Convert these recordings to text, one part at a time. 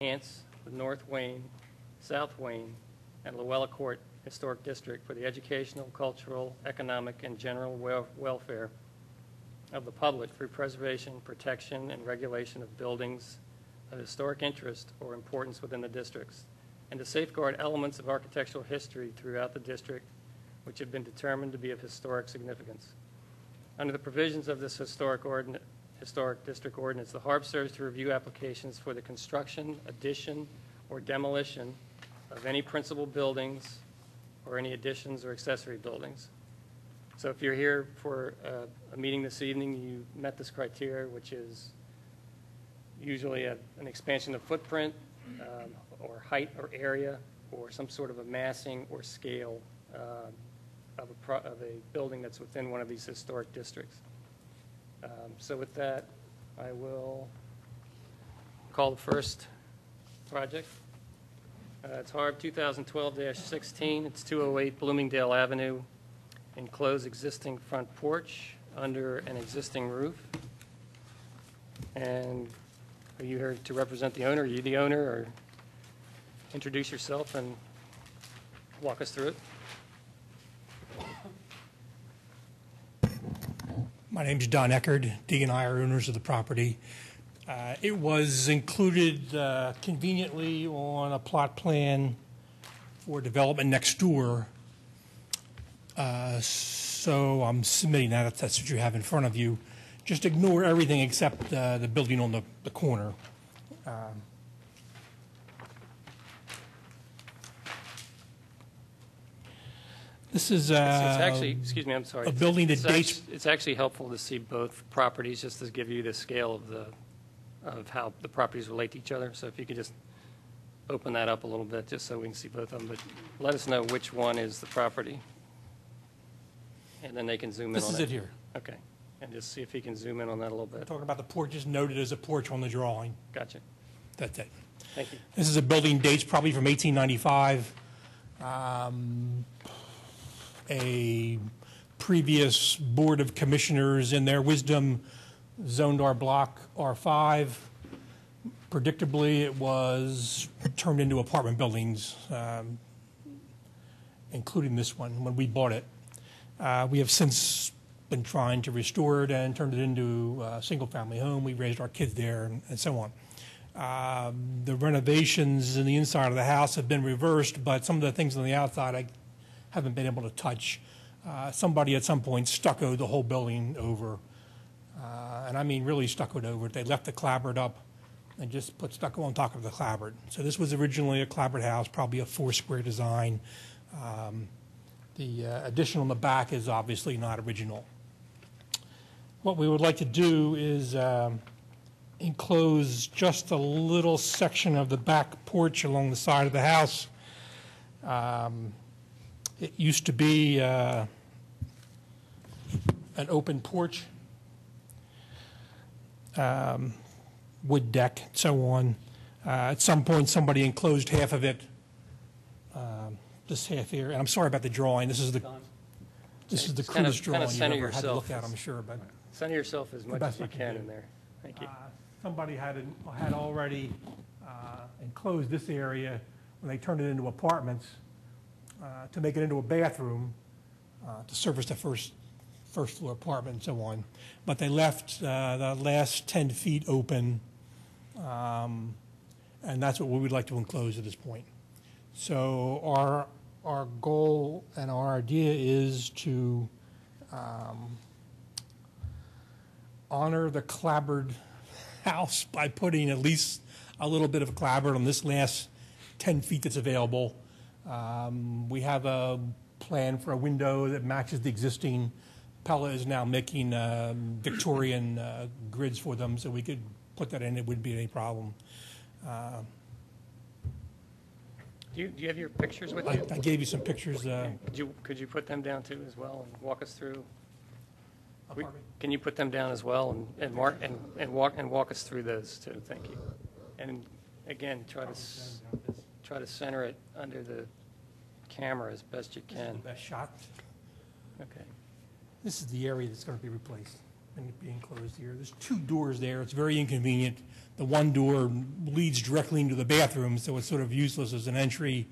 enhance the North Wayne, South Wayne, and Luella Court Historic District for the educational, cultural, economic, and general welfare of the public through preservation, protection, and regulation of buildings of historic interest or importance within the districts, and to safeguard elements of architectural history throughout the district which have been determined to be of historic significance. Under the provisions of this historic district ordinance, the Harb serves to review applications for the construction, addition, or demolition of any principal buildings or any additions or accessory buildings. So if you're here for a meeting this evening, you met this criteria, which is usually an expansion of footprint or height or area or some sort of a massing or scale of a building that's within one of these historic districts. So with that, I will call the first project. It's Harb 2012-16. It's 208 Bloomingdale Avenue. Enclosed existing front porch under an existing roof. And are you here to represent the owner? Are you the owner? Or introduce yourself and walk us through it. My name's Don Eckerd. Dee and I are owners of the property. It was included conveniently on a plot plan for development next door. So I'm submitting that, if that's what you have in front of you. Just ignore everything except the building on the corner. This is it's actually, excuse me, I'm sorry. A building that dates. It's actually helpful to see both properties just to give you the scale of how the properties relate to each other. So if you could just open that up a little bit just so we can see both of them. But let us know which one is the property. And then they can zoom in on it. This is it here. Okay. And just see if he can zoom in on that a little bit. Talking about the porch is noted as a porch on the drawing. Gotcha. That's it. Thank you. This is a building dates probably from 1895. A previous Board of Commissioners, in their wisdom, zoned our block R5. Predictably, it was turned into apartment buildings, including this one when we bought it. We have since been trying to restore it and turn it into a single-family home. We raised our kids there and so on. The renovations in the inside of the house have been reversed, but some of the things on the outside I haven't been able to touch. Somebody at some point stuccoed the whole building over, and I mean really stuccoed over it. They left the clapboard up and just put stucco on top of the clapboard. So this was originally a clapboard house, probably a 4-square design. The addition on the back is obviously not original. What we would like to do is enclose just a little section of the back porch along the side of the house. It used to be an open porch, wood deck, and so on. At some point, somebody enclosed half of it, this half here. And I'm sorry about the drawing. This is the crudest drawing you've ever had to look at, I'm sure. But center yourself as much as you can in there. Thank you. Somebody had already enclosed this area when they turned it into apartments. To make it into a bathroom, to service the first floor apartment and so on. But they left the last 10 feet open, and that's what we would like to enclose at this point. So our goal and our idea is to honor the clapboard house by putting at least a little bit of a clapboard on this last 10 feet that's available. We have a plan for a window that matches the existing. Pella is now making Victorian grids for them, so we could put that in. It wouldn't be any problem. Do you have your pictures with you? I gave you some pictures. Could you put them down too as well and walk us through? Can you put them down as well and walk us through those too? Thank you. And again, try to center it under the camera as best you can. This is the best shot. Okay. This is the area that's going to be replaced. and it being closed here. There's two doors there. It's very inconvenient. The one door leads directly into the bathroom, so it's sort of useless as an entry.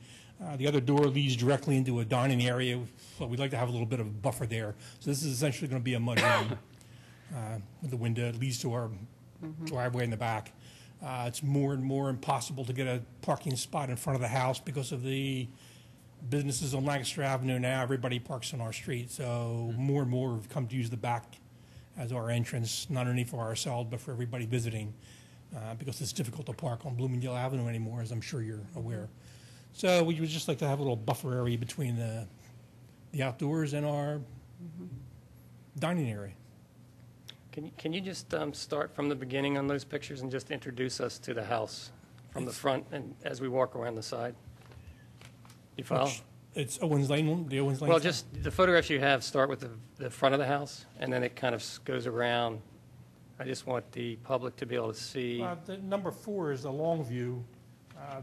The other door leads directly into a dining area, so we'd like to have a little bit of a buffer there. So this is essentially going to be a mudroom with the window. It leads to our driveway in the back. It's more and more impossible to get a parking spot in front of the house because of the businesses on Lancaster Avenue. Now everybody parks on our street, so more and more have come to use the back as our entrance, not only for ourselves but for everybody visiting, because it's difficult to park on Bloomingdale Avenue anymore, as I'm sure you're aware. So we would just like to have a little buffer area between the outdoors and our dining area. Can you just start from the beginning on those pictures and just introduce us to the house from the front and as we walk around the side? You follow? It's Owens Lane, the Owens Lane. Well, side? just the photographs you have start with the front of the house, and then it kind of goes around. I just want the public to be able to see. The number 4 is a long view.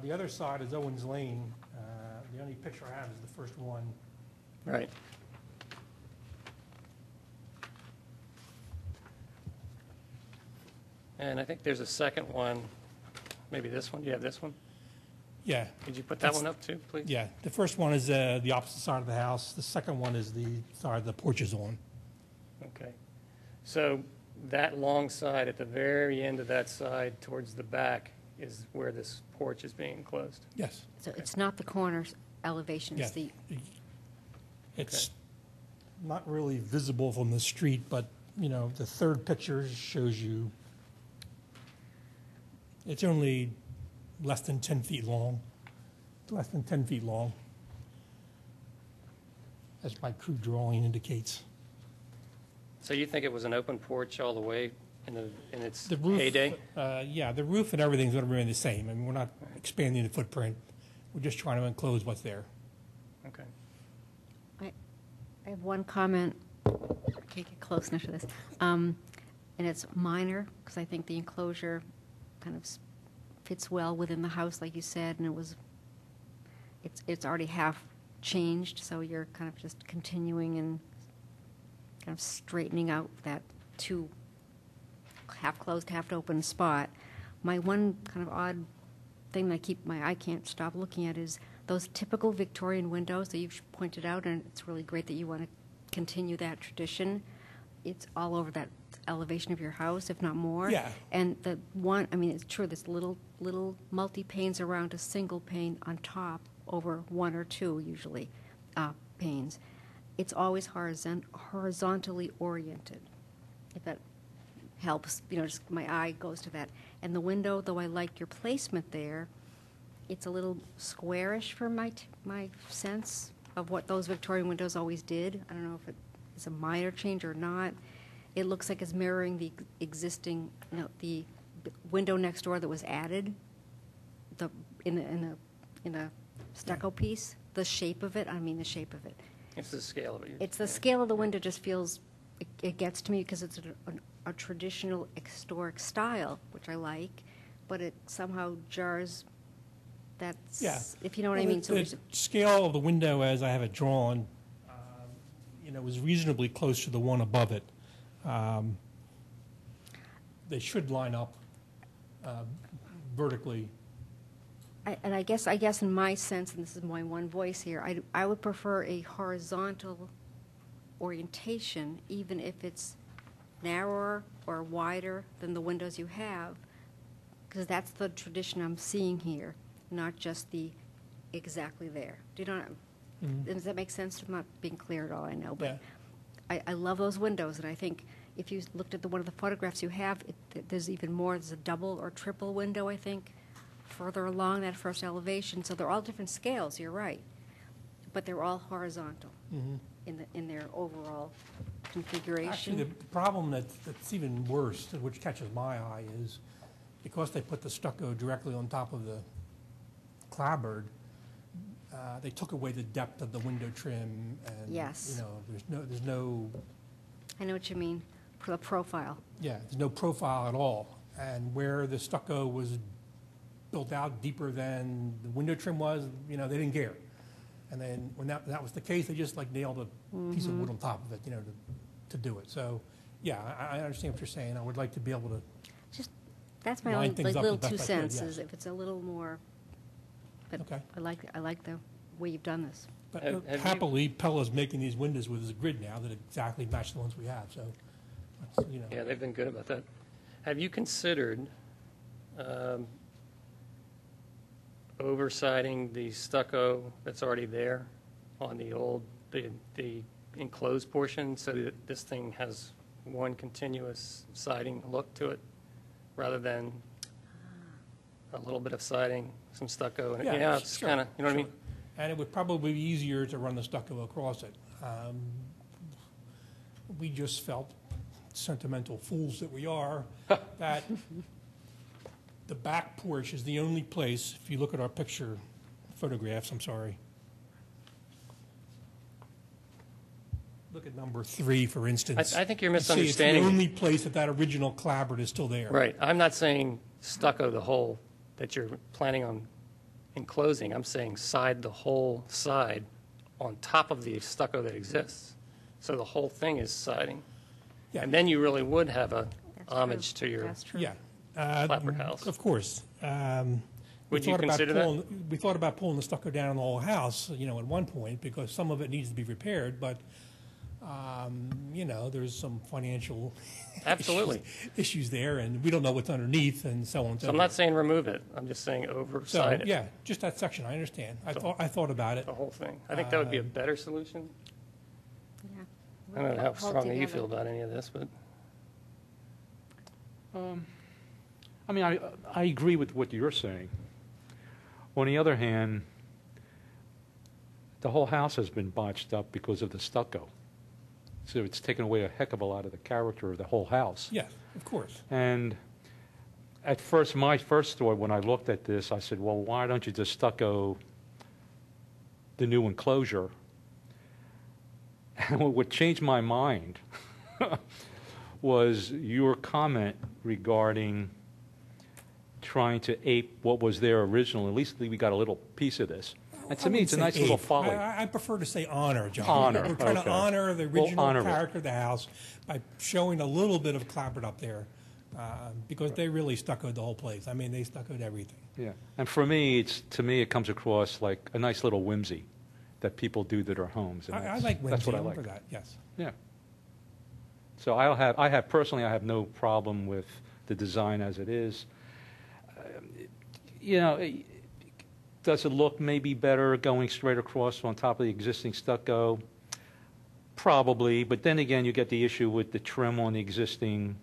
The other side is Owens Lane. The only picture I have is the first one. Right. And I think there's a second one, maybe this one. You have this one? Yeah. Could you put that one up too, please? Yeah. The first one is the opposite side of the house. The second one is the side the porch is on. Okay. So that long side at the very end of that side towards the back is where this porch is being enclosed. Yes. So it's not the corner elevation, it's Yeah. the, It's not really visible from the street, but, you know, the third picture shows you it's only less than 10 feet long, less than 10 feet long, as my crude drawing indicates. So you think it was an open porch all the way in its The roof, heyday? yeah, the roof and everything's going to remain the same. I mean, we're not expanding the footprint. We're just trying to enclose what's there. Okay. I have one comment, can't get close enough to this, and it's minor, because I think the enclosure kind of fits well within the house, like you said, and it's already half changed, so you're kind of just continuing and kind of straightening out that two half-closed, half-open spot. My one kind of odd thing that I can't stop looking at is those typical Victorian windows that you've pointed out, and it's really great that you want to continue that tradition. It's all over that elevation of your house, if not more. Yeah. And the one, I mean, it's true, there's little multi-panes around a single pane on top over one or two, usually, panes. It's always horizontally oriented, if that helps. You know, just my eye goes to that. And the window, though I like your placement there, it's a little squarish for my sense of what those Victorian windows always did. I don't know if it's a minor change or not. It looks like it's mirroring the existing, the window next door that was added, in the stucco piece. The shape of it. I mean, the shape of it. It's the scale of it. It's the scale of the window. Just feels it gets to me because it's a traditional historic style, which I like, but it somehow jars. That's, Yeah. if you know what I mean. So The scale of the window, as I have it drawn, was reasonably close to the one above it. They should line up vertically. I guess in my sense, and this is my one voice here, I would prefer a horizontal orientation, even if it's narrower or wider than the windows you have, because that's the tradition I'm seeing here, not just the exactly there. Do you know? Does that make sense? I'm not being clear at all, I know, but Yeah. I love those windows, and I think if you looked at one of the photographs you have, there's even more. There's a double or triple window, I think, further along that first elevation. So they're all different scales, you're right, but they're all horizontal in their overall configuration. Actually, the problem that's even worse, which catches my eye, is because they put the stucco directly on top of the clapboard, they took away the depth of the window trim, and Yes. there's no I know what you mean, for the profile. there's no profile at all. And where the stucco was built out deeper than the window trim was, they didn't care. And then when that was the case, they just nailed a piece of wood on top of it, to do it. So Yeah, I understand what you're saying. I would like to be able to, Just, that's my Line only, things like, up little the best 2 I could, cents, yes. is if it's a little more, but Okay. I like the way you've done this. but Have you- happily, Pella's making these windows with his grid now that exactly match the ones we have, so, that's, you know. Yeah, they've been good about that. Have you considered oversighting the stucco that's already there on the old, the enclosed portion, so that this thing has one continuous siding look to it, rather than a little bit of siding, some stucco, and Yeah, it's sure, kind of, you know what I sure. mean? And it would probably be easier to run the stucco across it. We just felt, sentimental fools that we are, that the back porch is the only place, if you look at our picture, photographs, I'm sorry. Look at number 3, for instance. I think you're You see misunderstanding. It's the only place that that original clapboard is still there. Right. I'm not saying stucco the whole that you're planning on enclosing. I'm saying side the whole side on top of the stucco that exists. So the whole thing is siding. Yeah. And then you really would have a That's homage true. to your, That's true. Yeah. Clapboard house. Of course. Would you consider that? We thought about pulling the stucco down on the whole house, you know, at one point, because some of it needs to be repaired, but, you know, there's some financial Absolutely. issues there, and we don't know what's underneath, and so on and so So I'm not forth. saying remove it. I'm just saying So, overside it, yeah, just that section, I understand. I thought about it. the whole thing. I think that would be a better solution. Yeah. I don't know how Hold strongly you together. feel about any of this, but I mean, I agree with what you're saying. On the other hand, the whole house has been botched up because of the stucco. So it's taken away a heck of a lot of the character of the whole house. Yeah, of course. And at first, my first thought when I looked at this, I said, well, why don't you just stucco the new enclosure? And what changed my mind was your comment regarding trying to ape what was there originally. At least we got a little piece of this. And to I me, it's a wouldn't nice say little ape. folly. I prefer to say honor, John. Honor, We're trying okay. to honor the Well, original honor it. character of the house by showing a little bit of clapboard up there, because they really stuccoed the whole place. I mean, they stuccoed everything. Yeah. And for me, to me, it comes across like a nice little whimsy that people do to their homes. And I like that's whimsy. what I I'm like. for that, yes. Yeah. So personally, I have no problem with the design as it is. You know, does it look maybe better going straight across on top of the existing stucco? Probably, but then again, you get the issue with the trim on the existing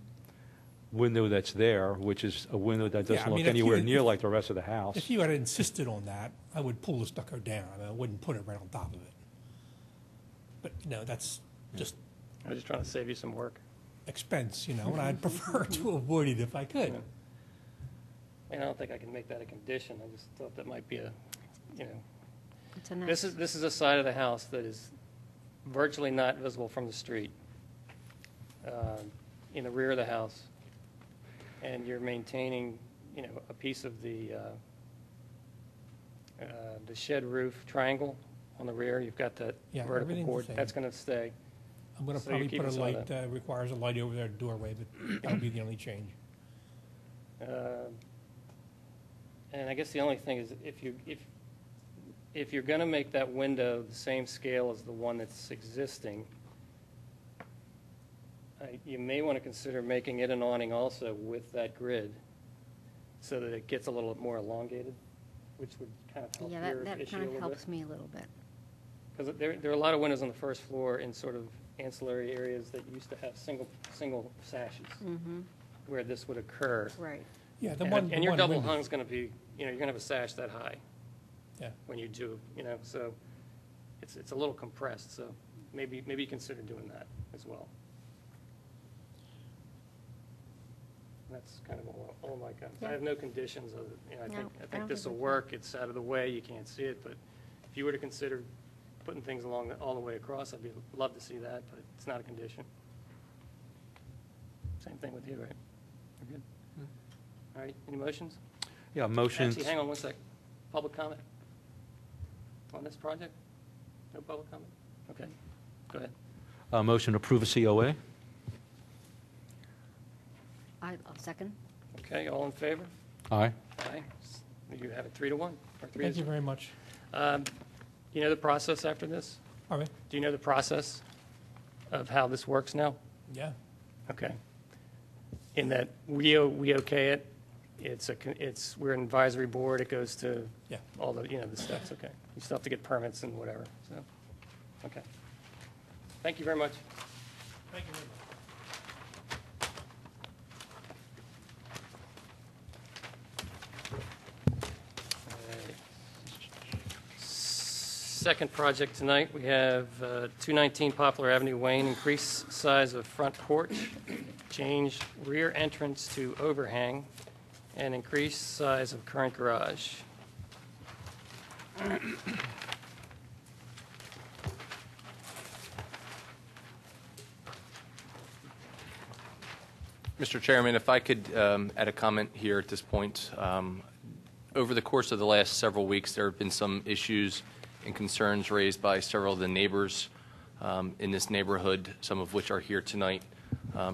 window that's there, which is a window that Yeah, doesn't I mean, look if anywhere you- near like the rest of the house. If you had insisted on that, I would pull the stucco down. I wouldn't put it right on top of it. But, you know, that's just I was just trying to save you some work. expense, you know, and I'd prefer to avoid it if I could. Yeah. And I don't think I can make that a condition. I just thought that might be a, you know, It's a nice. this is a side of the house that is virtually not visible from the street, in the rear of the house. And you're maintaining, you know, a piece of the shed roof triangle on the rear. You've got that Yeah, vertical everything's the board. same. That's going to stay. I'm going to So you're probably put a keeping some of light, that. requires a light over there at the doorway, but that'll be the only change. And I guess the only thing is if you're going to make that window the same scale as the one that's existing, you may want to consider making it an awning also with that grid so that it gets a little more elongated, which would kind of help Yeah, your that issue kind a of little helps bit. me a little bit. Because there are a lot of windows on the first floor in sort of ancillary areas that used to have single sashes where this would occur. Right. Yeah, And your double window- hung's going to be, you know, you're going to have a sash that high Yeah. when you do, you know, so it's a little compressed, so maybe consider doing that as well. That's kind of all my comments. I Yeah. have no conditions of it. You know, I No, think I don't this will think we work. It's out of the way. You can't see it, but if you were to consider putting things all the way across, love to see that, but it's not a condition. Same thing with you, right? We're good? All right, any motions? Yeah, motions. Actually, hang on one sec. Public comment on this project? No public comment? Okay, go ahead. Motion to approve a COA. I'll second. Okay, all in favor? Aye. Aye. You have it 3-1, or 3 Thank you very much. You know the process after this? All right. Do you know the process of how this works now? Yeah. Okay. In that we okay it, we're an advisory board, it goes to Yeah. all the, the steps, okay. You still have to get permits and whatever, so, okay. Thank you very much. Thank you very much. Second project tonight, we have 219 Poplar Avenue, Wayne, increase size of front porch, change rear entrance to overhang, and increase size of current garage. Mr. Chairman, if I could add a comment here at this point. Over the course of the last several weeks, there have been some issues and concerns raised by several of the neighbors in this neighborhood, some of which are here tonight,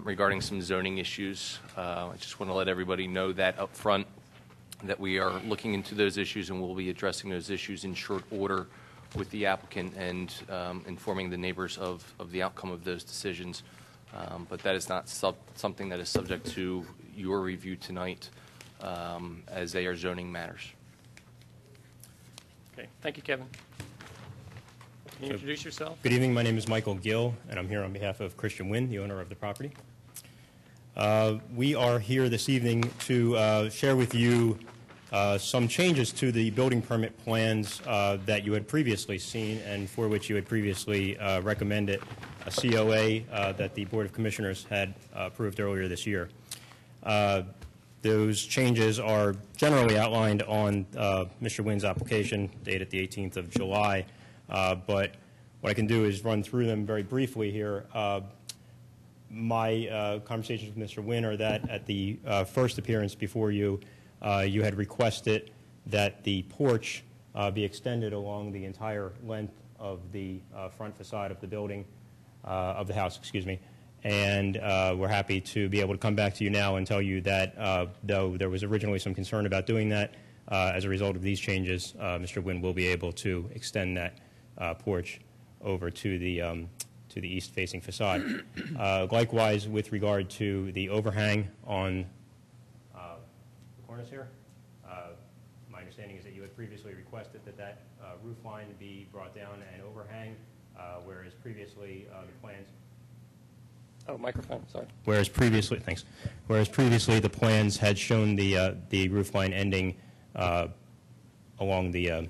regarding some zoning issues. I just want to let everybody know that up front, that we are looking into those issues and we'll be addressing those issues in short order with the applicant and informing the neighbors of the outcome of those decisions. But that is not something that is subject to your review tonight, as they are zoning matters. Okay, thank you, Kevin. Can you introduce yourself? Good evening. My name is Michael Gill, and I'm here on behalf of Christian Wynn, the owner of the property. We are here this evening to share with you some changes to the building permit plans that you had previously seen and for which you had previously recommended a COA that the Board of Commissioners had approved earlier this year. Those changes are generally outlined on Mr. Wynn's application dated the 18th of July, but what I can do is run through them very briefly here. My conversations with Mr. Wynn are that at the first appearance before you, you had requested that the porch be extended along the entire length of the front facade of the building, of the house, excuse me. And we're happy to be able to come back to you now and tell you that though there was originally some concern about doing that, as a result of these changes, Mr. Wynn will be able to extend that porch over to the east-facing facade. Likewise, with regard to the overhang on the cornice here, my understanding is that you had previously requested that that roof line be brought down and overhang, whereas previously the plans. Oh, microphone, sorry. Whereas previously, thanks. Whereas previously the plans had shown the roof line ending along the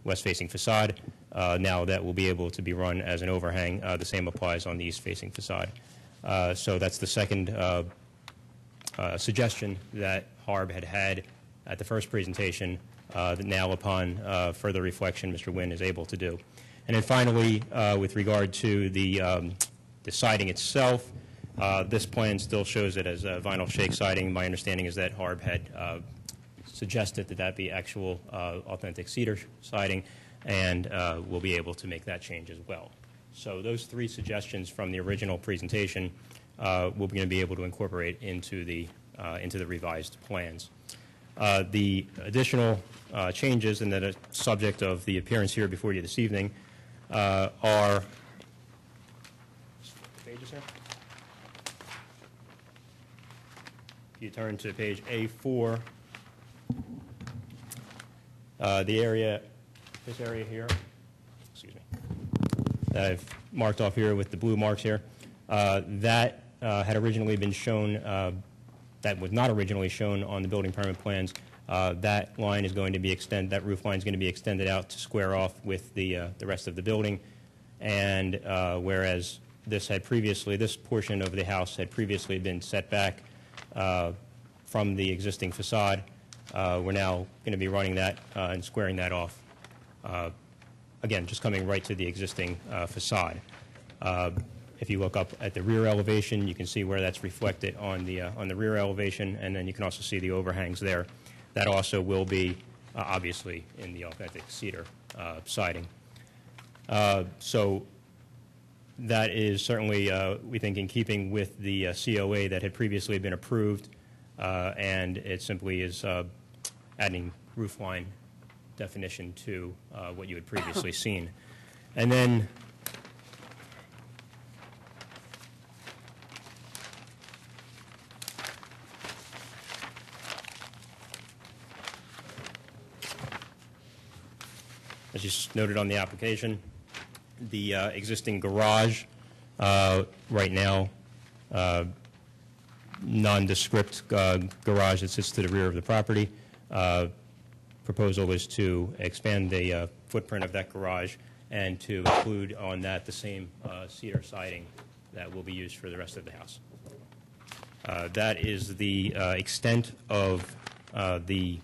west-facing facade. Now that will be able to be run as an overhang. The same applies on the east-facing facade. So that's the second suggestion that Harb had at the first presentation that now upon further reflection Mr. Wynn is able to do. And then finally, with regard to the siding itself, this plan still shows it as vinyl shake siding. My understanding is that Harb had suggested that that be actual authentic cedar siding, and we'll be able to make that change as well. So those three suggestions from the original presentation we're going to be able to incorporate into the revised plans. The additional changes, and that are subject of the appearance here before you this evening, are pages here. If you turn to page A4, the area, this area here, excuse me, that I've marked off here with the blue marks here, that had originally been shown, that was not originally shown on the building permit plans. That line is going to be extended, that roof line is going to be extended out to square off with the rest of the building. And whereas this had previously, this portion of the house had previously been set back from the existing facade, we're now going to be running that and squaring that off. Again, just coming right to the existing facade. If you look up at the rear elevation, you can see where that's reflected on the rear elevation, and then you can also see the overhangs there. That also will be obviously in the authentic cedar siding. So That is certainly, we think, in keeping with the COA that had previously been approved, and it simply is adding roofline definition to what you had previously seen. And then as you noted on the application, the existing garage right now, nondescript garage that sits to the rear of the property. Proposal is to expand the footprint of that garage and to include on that the same cedar siding that will be used for the rest of the house. That is the extent of the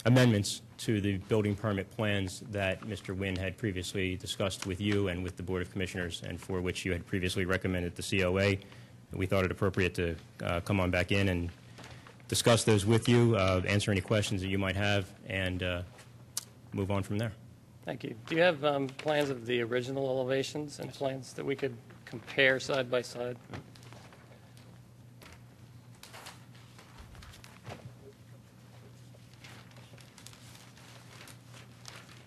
amendments to the building permit plans that Mr. Wynn had previously discussed with you and with the Board of Commissioners, and for which you had previously recommended the COA. We thought it appropriate to come on back in and discuss those with you, answer any questions that you might have, and move on from there. Thank you. Do you have plans of the original elevations and plans that we could compare side by side?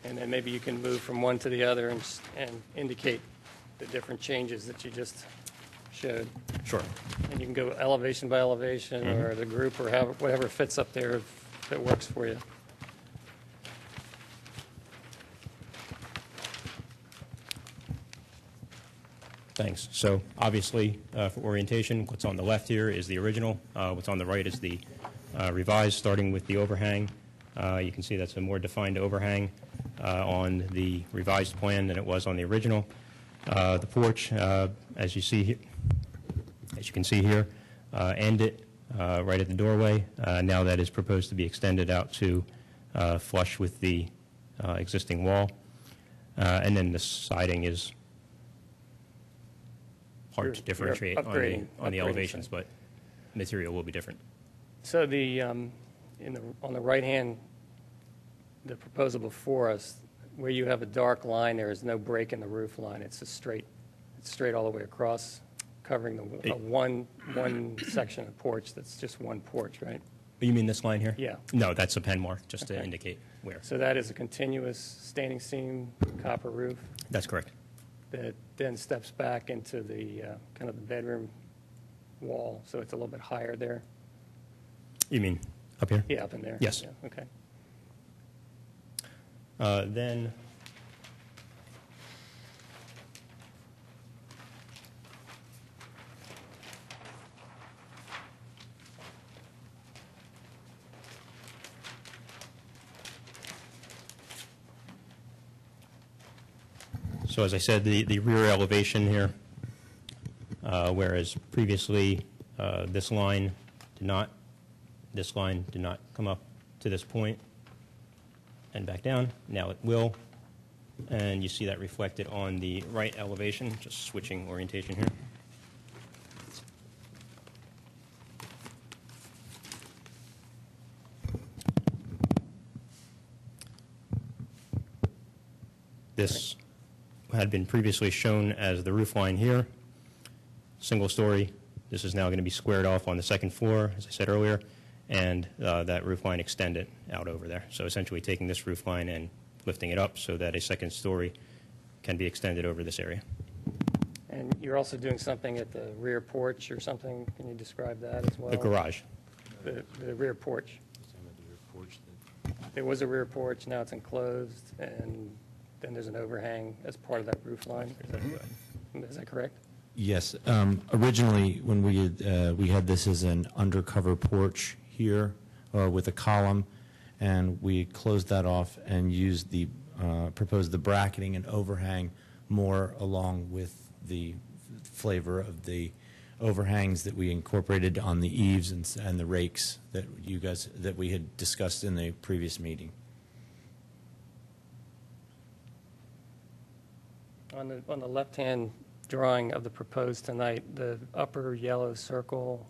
And then maybe you can move from one to the other and indicate the different changes that you just showed. Sure. And you can go elevation by elevation or the group or whatever fits up there that works for you. Thanks. So obviously, for orientation, what's on the left here is the original. What's on the right is the revised, starting with the overhang. You can see that's a more defined overhang on the revised plan than it was on the original. The porch, as you can see here, end it right at the doorway. Now that is proposed to be extended out to flush with the existing wall. And then the siding is hard to differentiate on the elevations, but material will be different. So the on the right hand, the proposal before us, where you have a dark line, there is no break in the roof line. It's straight all the way across, covering the one section of porch that's just one porch, right? You mean this line here? Yeah. No, that's a pen mark, just to indicate where. So that is a continuous standing seam copper roof That's correct. that then steps back into the kind of the bedroom wall, so it's a little bit higher there. You mean up here? Yeah, up in there. Yes. Yeah, okay. Then so as I said, the rear elevation here, whereas previously this line did not come up to this point and back down. Now it will, and you see that reflected on the right elevation, just switching orientation here. This had been previously shown as the roof line here, single story. This is now going to be squared off on the second floor, as I said earlier, and that roof line extended out over there. So essentially taking this roof line and lifting it up so that a second story can be extended over this area. And you're also doing something at the rear porch or something. Can you describe that as well? The garage. The rear porch. There was a rear porch, now it's enclosed, and then there's an overhang as part of that roof line. Is that correct? Yes. Originally, when we had this as an undercover porch here with a column, and we closed that off and used proposed the bracketing and overhang more along with the flavor of the overhangs that we incorporated on the eaves and the rakes that we had discussed in the previous meeting. On the left-hand drawing of the proposed tonight, the upper yellow circle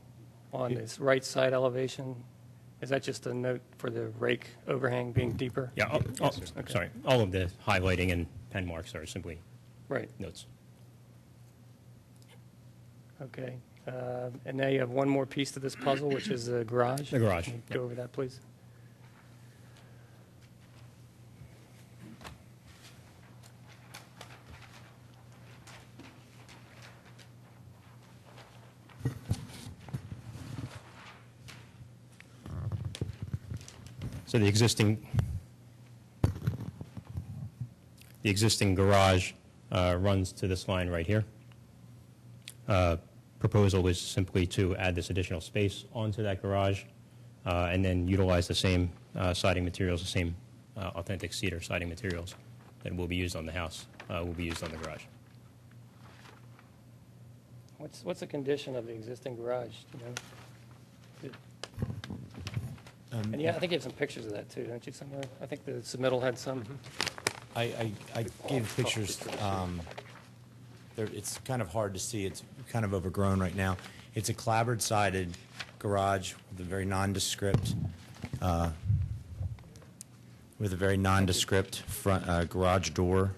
on this right side elevation, is that just a note for the rake overhang being deeper? Yeah, Okay. sorry. All of the highlighting and pen marks are simply Right. notes. Okay. And now you have one more piece to this puzzle, which is the garage. The garage, Can you yep. Go over that, please. So the existing garage runs to this line right here. Proposal is simply to add this additional space onto that garage and then utilize the same siding materials, the same authentic cedar siding materials that will be used on the house, will be used on the garage. What's the condition of the existing garage? Do you know? And yeah, I think you have some pictures of that too, don't you, somewhere? I think the submittal had some. I gave pictures. It's kind of hard to see. It's kind of overgrown right now. It's a clapboard-sided garage with a very nondescript, front garage door.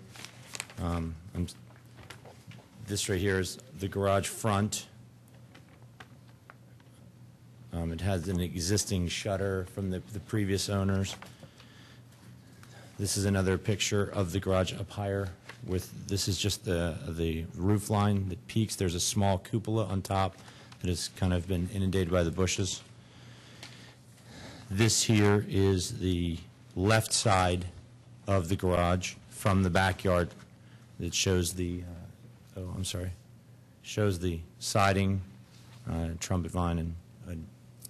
This right here is the garage front. It has an existing shutter from the previous owners. This is another picture of the garage up higher. This is just the roof line that peaks. There's a small cupola on top that has kind of been inundated by the bushes. This here is the left side of the garage from the backyard that shows the, shows the siding, trumpet vine, and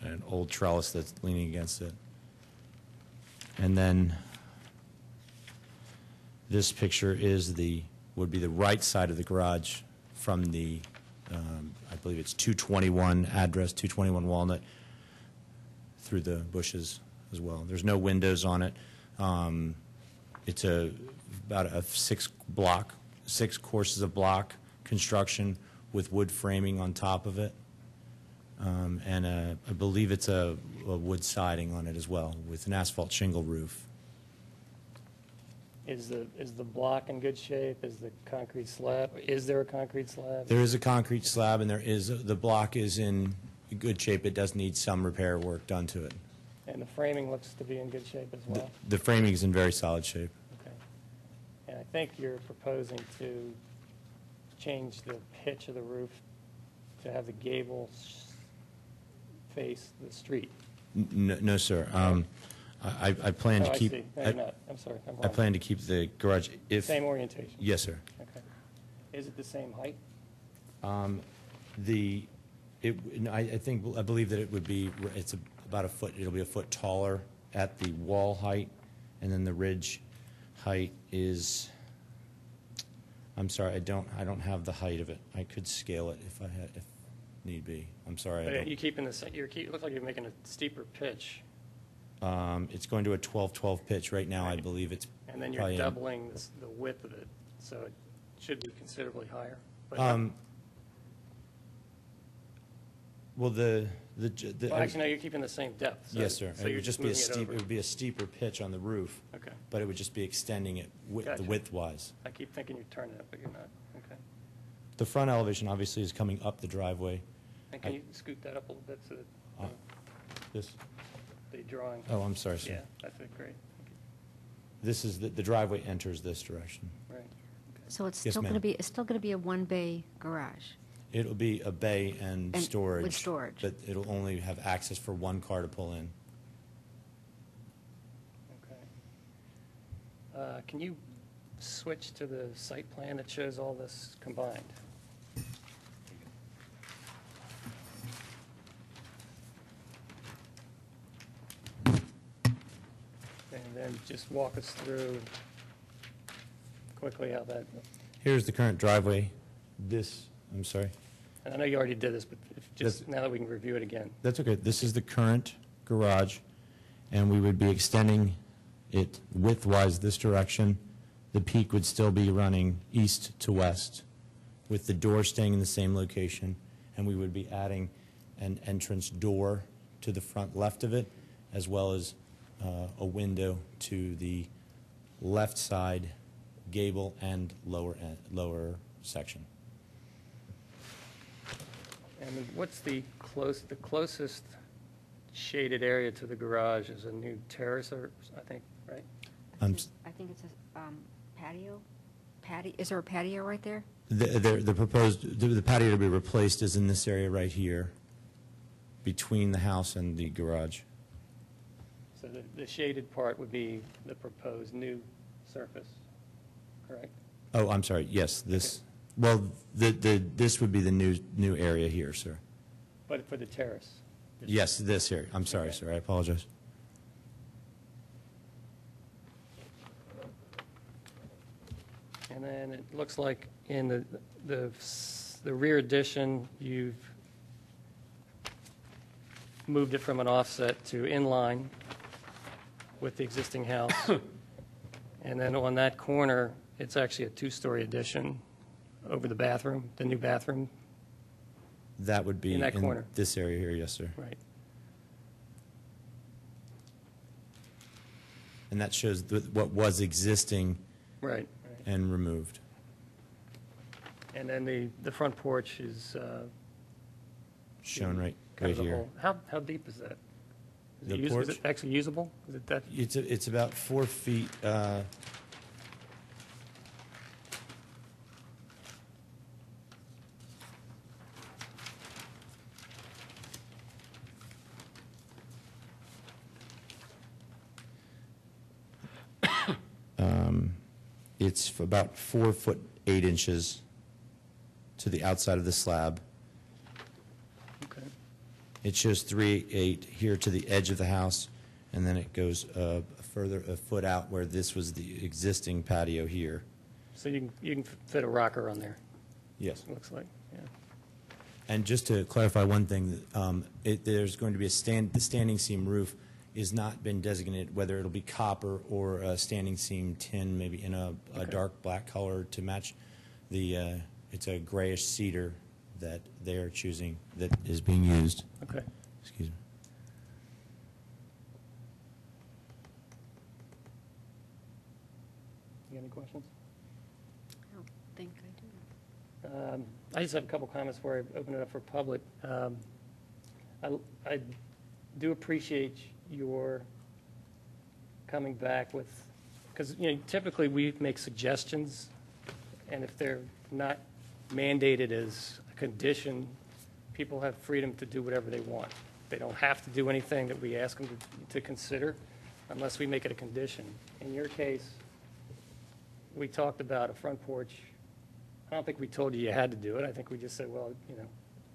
an old trellis that's leaning against it. And then this picture is would be the right side of the garage from the, I believe it's 221 address, 221 Walnut, through the bushes as well. There's no windows on it. It's about a 6 courses of block construction with wood framing on top of it. And I believe it's a wood siding on it as well with an asphalt shingle roof. Is the block in good shape? Is the concrete slab? Is there a concrete slab? There is a concrete slab, and the block is in good shape. It does need some repair work done to it. And the framing looks to be in good shape as well? The framing is in very solid shape. Okay. And I think you're proposing to change the pitch of the roof to have the gable face the street. No, sir. I plan to I keep. see. No, you're not. I'm sorry. I'm wrong. I plan to keep the garage if. Same orientation? Yes, sir. Okay. Is it the same height? I believe that it would be. It's about a foot. It'll be a foot taller at the wall height, and then the ridge height is. I'm sorry. I don't have the height of it. I could scale it if need be. I'm sorry. But you keeping the it looks like you're making a steeper pitch. It's going to a 12-12 pitch right now. I believe it's. And then you're probably doubling the width of it, so it should be considerably higher. But well, actually, no, you're keeping the same depth. So, yes, sir. So It you're would just be a steep. It would be a steeper pitch on the roof. Okay. But it would just be extending it Gotcha. width-wise. I keep thinking you're turning it, but you're not. Okay. The front elevation obviously is coming up the driveway. And can you scoot that up a little bit so that This. the drawing? Oh, I'm sorry, sir. Yeah, that's it. Great. Thank you. This is the driveway enters this direction. Right. So it's Yes, still going ma'am. to be, it's still going to be a one-bay garage? It'll be a bay and And storage. with storage. But it'll only have access for one car to pull in. Okay. Can you switch to the site plan that shows all this combined? And then just walk us through quickly how that, Here's the current driveway. I'm sorry. and I know you already did this, but now that we can review it again. That's okay. This is the current garage, and we would be extending it widthwise this direction. The peak would still be running east to west, with the door staying in the same location, and we would be adding an entrance door to the front left of it, as well as a window to the left side gable and lower section. And what's the closest shaded area to the garage is a new terrace, or I think, right? I think it's a patio. Is there a patio right there? The proposed, the patio to be replaced is in this area right here, between the house and the garage. So the shaded part would be the proposed new surface, correct? Oh, I'm sorry, yes, this, well, this would be the new area here, sir. But for the terrace? Yes, this area. I'm sorry, Okay. sir, I apologize. And then it looks like in the rear addition, you've moved it from an offset to inline with the existing house. And then on that corner, it's actually a two-story addition over the bathroom, the new bathroom. That would be In that corner. this area here, yes, sir. Right. And that shows what was existing Right. and removed. And then the front porch is Shown right kind of the here. whole. How deep is that? The Is porch? it actually usable? Is it that? It's about 4 feet. It's about 4 foot 8 inches to the outside of the slab. Okay. It shows 3/8 here to the edge of the house, and then it goes a foot out where this was the existing patio here. So you can fit a rocker on there, Yes. it looks like, yeah. And just to clarify one thing, there's going to be the standing seam roof is not been designated whether it'll be copper or a standing seam tin, maybe in a dark black color to match the, it's a grayish cedar that they're choosing that is being used. Okay. Excuse me. You got any questions? I don't think I do. I just have a couple comments before I open it up for public. I do appreciate your coming back with, because, you know, typically we make suggestions, and if they're not mandated as a condition, people have freedom to do whatever they want. They don't have to do anything that we ask them to consider unless we make it a condition. In your case, we talked about a front porch. I don't think we told you you had to do it. I think we just said, well, you know,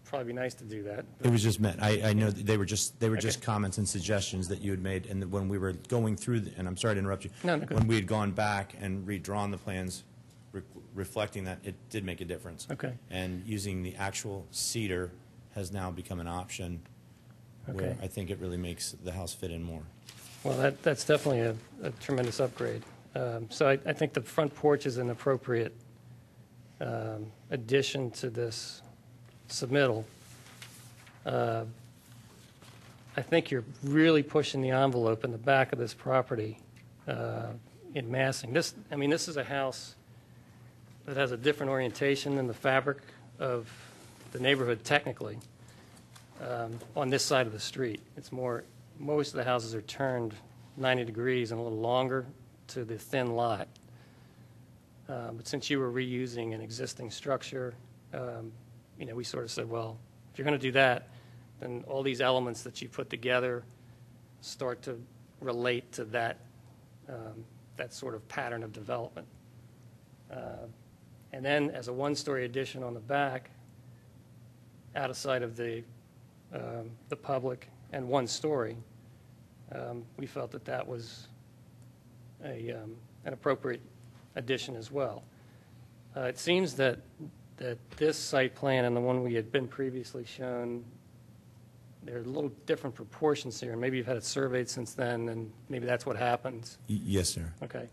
probably be nice to do that. It was just meant, I know that they were just Okay. comments and suggestions that you had made, and that when we were going through, and I'm sorry to interrupt you. No, go When we had gone back and redrawn the plans, reflecting that, it did make a difference. Okay. And using the actual cedar has now become an option where Okay. I think it really makes the house fit in more. Well, that's definitely a tremendous upgrade. So I think the front porch is an appropriate addition to this submittal. I think you're really pushing the envelope in the back of this property in massing. This is a house that has a different orientation than the fabric of the neighborhood technically on this side of the street. It's more, most of the houses are turned 90 degrees and a little longer to the thin lot. But since you were reusing an existing structure, you know, we sort of said, well, if you're going to do that, then all these elements that you put together start to relate to that that sort of pattern of development. And then as a one-story addition on the back, out of sight of the public and one story, we felt that that was an appropriate addition as well. It seems that this site plan and the one we had been previously shown, there are a little different proportions here, and maybe you've had it surveyed since then, and maybe that's what happens. Yes, sir. Okay.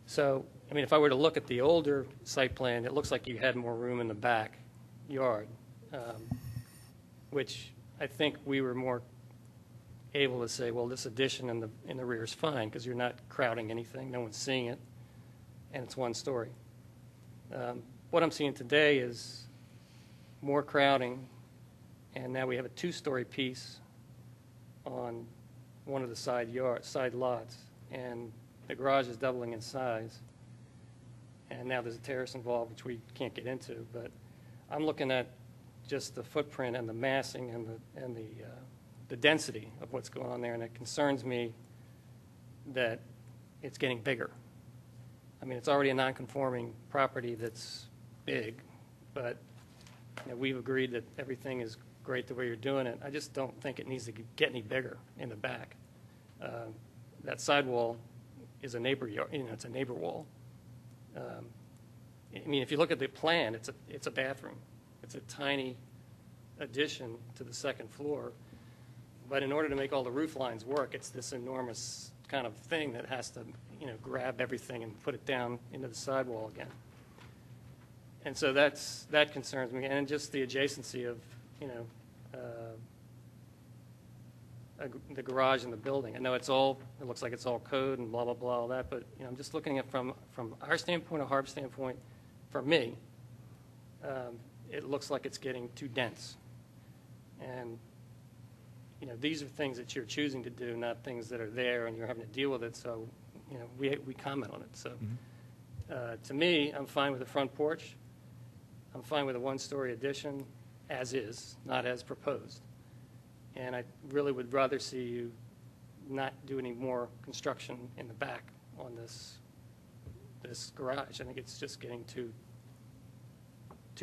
So, I mean, if I were to look at the older site plan, it looks like you had more room in the backyard, which I think we were more able to say, well, this addition in the rear is fine because you're not crowding anything, no one's seeing it. and it's one story. What I'm seeing today is more crowding, and now we have a two-story piece on one of the side lots, and the garage is doubling in size. And now there's a terrace involved, which we can't get into, but I'm looking at just the footprint and the massing and the density of what's going on there, and it concerns me that it's getting bigger. I mean, it's already a non-conforming property that's big, but we've agreed that everything is great the way you're doing it. I just don't think it needs to get any bigger in the back. That sidewall is a neighbor yard, it's a neighbor wall. I mean, if you look at the plan, it's a bathroom. It's a tiny addition to the second floor, but in order to make all the roof lines work, it's this enormous kind of thing that has to, grab everything and put it down into the sidewall again. And so that concerns me, and just the adjacency of, the garage and the building. I know it looks like it's all code and blah, blah, blah, all that, but, I'm just looking at from our standpoint, a Harb standpoint, for me, it looks like it's getting too dense. And, these are things that you're choosing to do, not things that are there and you're having to deal with it, so, we comment on it. So, to me, I'm fine with the front porch. I'm fine with a one-story addition as is, not as proposed. And I really would rather see you not do any more construction in the back on this garage. I think it's just getting too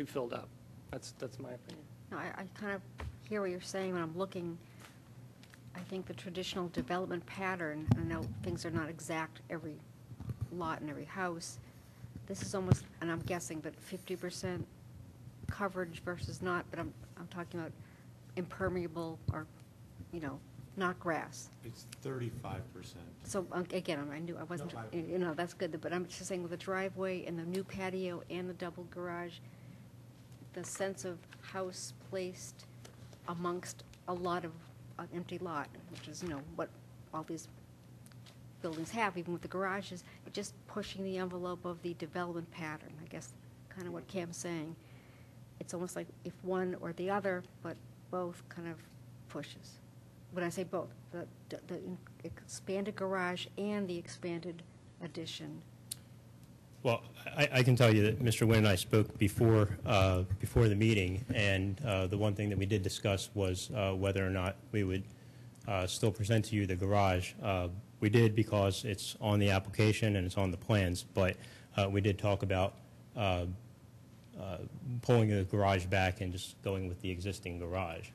filled up. That's my opinion. No, I kind of hear what you're saying when I'm looking. I think the traditional development pattern, I know things are not exact every lot and every house. This is almost, and I'm guessing, but 50% coverage versus not, but I'm talking about impermeable or, not grass. It's 35%. So again, I knew I wasn't, that's good, but I'm just saying with the driveway and the new patio and the double garage, the sense of house placed amongst a lot of an empty lot, which is, what all these buildings have, even with the garages, just pushing the envelope of the development pattern, I guess, kind of what Cam's saying. It's almost like if one or the other, but both kind of pushes. When I say both, the expanded garage and the expanded addition. Well, I can tell you that Mr. Nguyen and I spoke before the meeting, and the one thing that we did discuss was whether or not we would still present to you the garage. We did because it's on the application and it's on the plans, but we did talk about pulling the garage back and just going with the existing garage.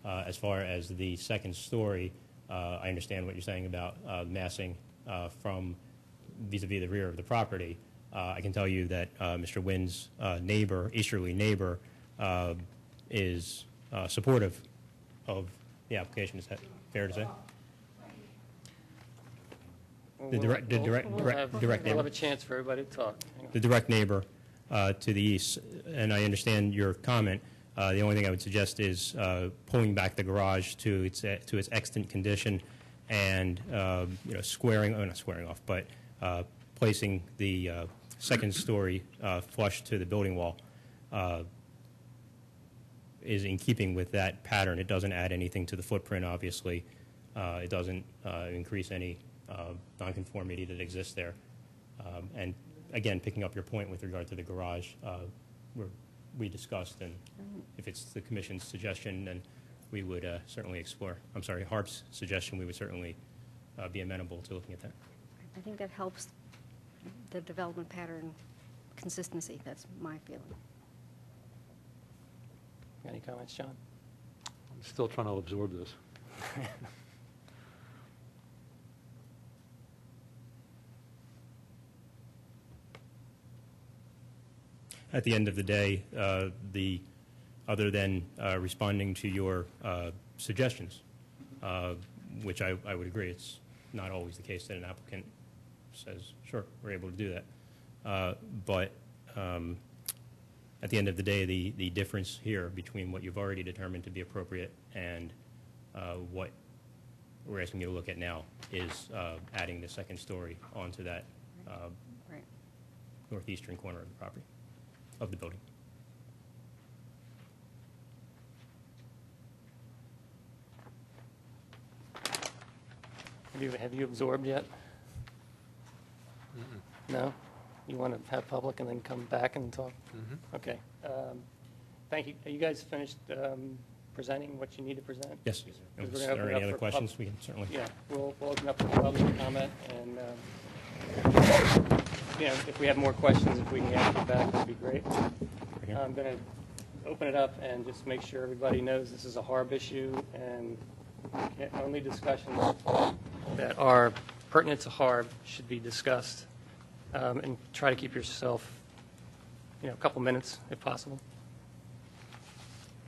As far as the second story, I understand what you're saying about massing from vis-a-vis the rear of the property. I can tell you that Mr. Nguyen's easterly neighbor, is supportive of the application. Is that fair to say? The direct We'll neighbor. have a chance for everybody to talk. Hang on. The direct neighbor to the east, and I understand your comment. The only thing I would suggest is pulling back the garage to its extant condition, and not squaring off, but placing the second story flush to the building wall is in keeping with that pattern. It doesn't add anything to the footprint, obviously. It doesn't increase any nonconformity that exists there. And again, picking up your point with regard to the garage, we discussed, and if it's the Commission's suggestion, then we would certainly explore. I'm sorry, Harb's suggestion, we would certainly be amenable to looking at that. I think that helps the development pattern consistency. That's my feeling. Any comments, John? I'm still trying to absorb this. At the end of the day, other than responding to your suggestions, which I would agree, it's not always the case that an applicant says, sure, we're able to do that. But at the end of the day, the difference here between what you've already determined to be appropriate and what we're asking you to look at now is adding the second story onto that. Right. northeastern corner of the property, of the building. Have you absorbed yet? No? You want to have public and then come back and talk? Okay. Thank you. Are you guys finished presenting what you need to present? Yes. Because Is we're gonna there open any up other for questions? We can certainly. Yeah, we'll open up for public comment, and, if we have more questions, if we can answer back, that'd be great. here. I'm going to open it up and just make sure everybody knows this is a Harb issue, and only discussions that are pertinent to Harb should be discussed, and try to keep yourself, a couple minutes if possible.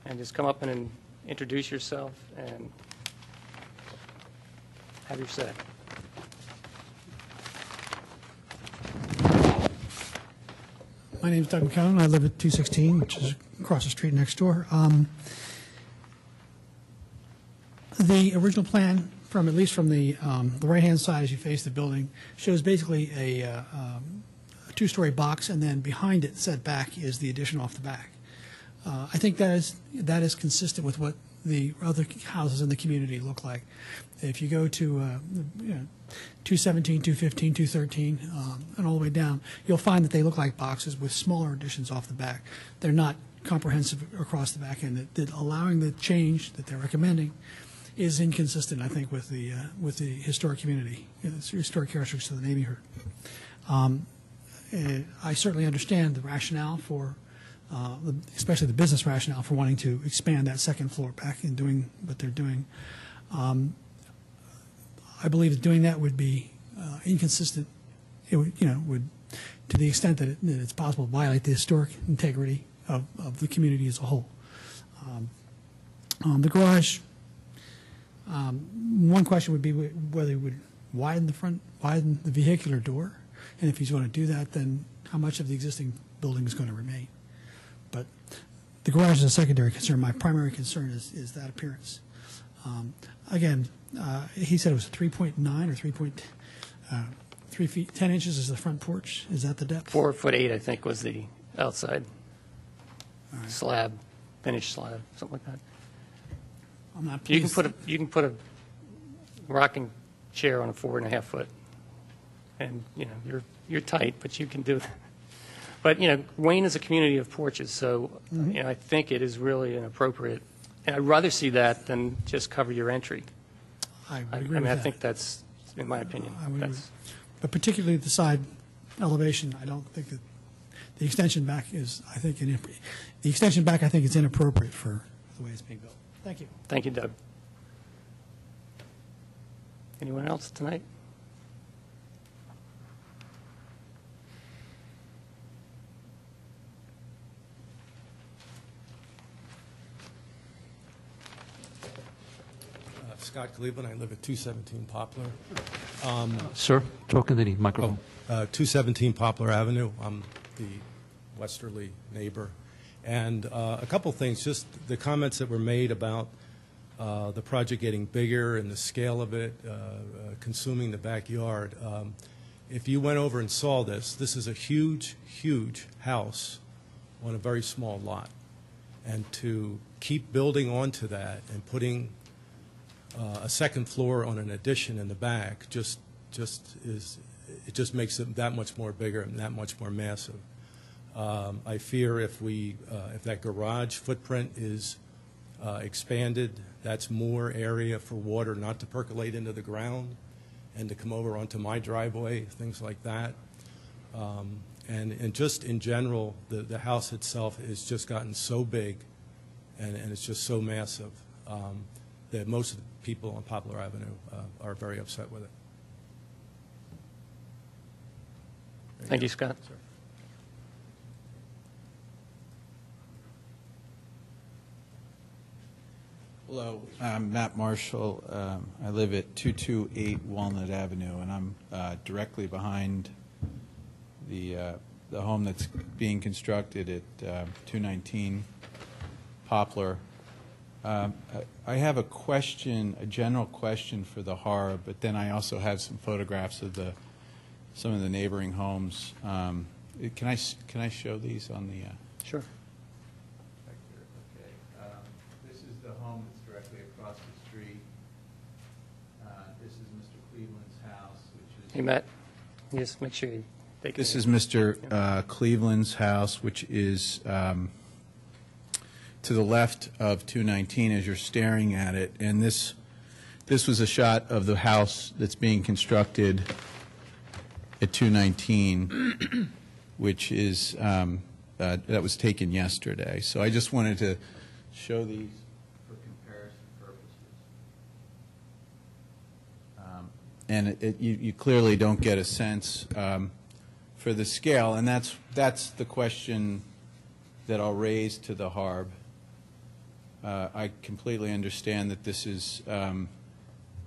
And just come up and introduce yourself and have your say. My name is Doug McCown. I live at 216, which is across the street next door. The original plan, at least from the right-hand side as you face the building, shows basically a two-story box, and then behind it, set back, is the addition off the back. I think that is consistent with what the other houses in the community look like. If you go to 217, 215, 213, and all the way down, you'll find that they look like boxes with smaller additions off the back. They're not comprehensive across the back end. That allowing the change that they're recommending is inconsistent, I think, with the historic community, historic characteristics of the neighborhood. I certainly understand the rationale for, especially the business rationale for wanting to expand that second floor back and doing what they're doing. I believe that doing that would be inconsistent. It would, to the extent that it's possible to violate the historic integrity of the community as a whole. The garage. One question would be whether he would widen the vehicular door, and if he's going to do that, then how much of the existing building is going to remain. But the garage is a secondary concern. My primary concern is that appearance. Again, he said it was 3.9 or 3 feet 10 inches is the front porch. Is that the depth? 4'8", I think, was the outside slab, finished slab, something like that. I'm not You pleased. can put a rocking chair on a 4.5 foot, and you're tight, but you can do that. But Wayne is a community of porches, so I think it is really inappropriate, and I'd rather see that than just cover your entry. I would I agree mean, with I that. think that's, in my opinion, I would agree. that's But particularly the side elevation, I don't think that the extension back is. The extension back, I think, is inappropriate for the way it's being built. Thank you. Thank you, Doug. Anyone else tonight? Scott Cleveland. I live at 217 Poplar. Sir, talk into the microphone. 217 Poplar Avenue. I'm the westerly neighbor. And a couple things, just the comments that were made about the project getting bigger and the scale of it, consuming the backyard. If you went over and saw this is a huge, huge house on a very small lot. And to keep building onto that and putting a second floor on an addition in the back just makes it that much more bigger and that much more massive. I fear if that garage footprint is expanded, that's more area for water not to percolate into the ground and to come over onto my driveway, things like that. And just in general, the house itself has just gotten so big and it's just so massive that most of the people on Poplar Avenue are very upset with it. Thank you, Scott. Sir. Hello, I'm Matt Marshall. I live at 228 Walnut Avenue, and I'm directly behind the home that's being constructed at 219 Poplar. I have a question, a general question for the Harb, but then I also have some photographs of some of the neighboring homes Can I show these on the? Sure. Okay. This is the home that's directly across the street. This is Mr. Cleveland's house, which is. Hey, Matt, you just make sure you take. This is Mr. Cleveland's house, which is to the left of 219 as you're staring at it. And this was a shot of the house that's being constructed at 219, which is, that was taken yesterday. So I just wanted to show these for comparison purposes. And you clearly don't get a sense for the scale, and that's the question that I'll raise to the Harb. I completely understand that this is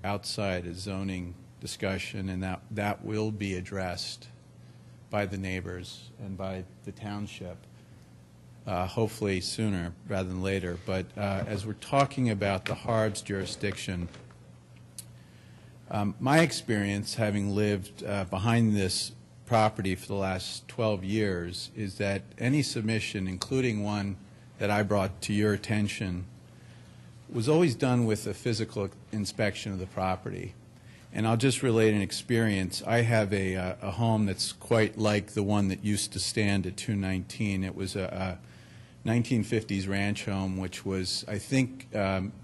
outside a zoning discussion, and that will be addressed by the neighbors and by the township, hopefully sooner rather than later. But as we're talking about the Harb's jurisdiction, my experience, having lived behind this property for the last 12 years, is that any submission, including one that I brought to your attention, was always done with a physical inspection of the property. And I'll just relate an experience. I have a home that's quite like the one that used to stand at 219. It was a 1950s ranch home, which was, I think,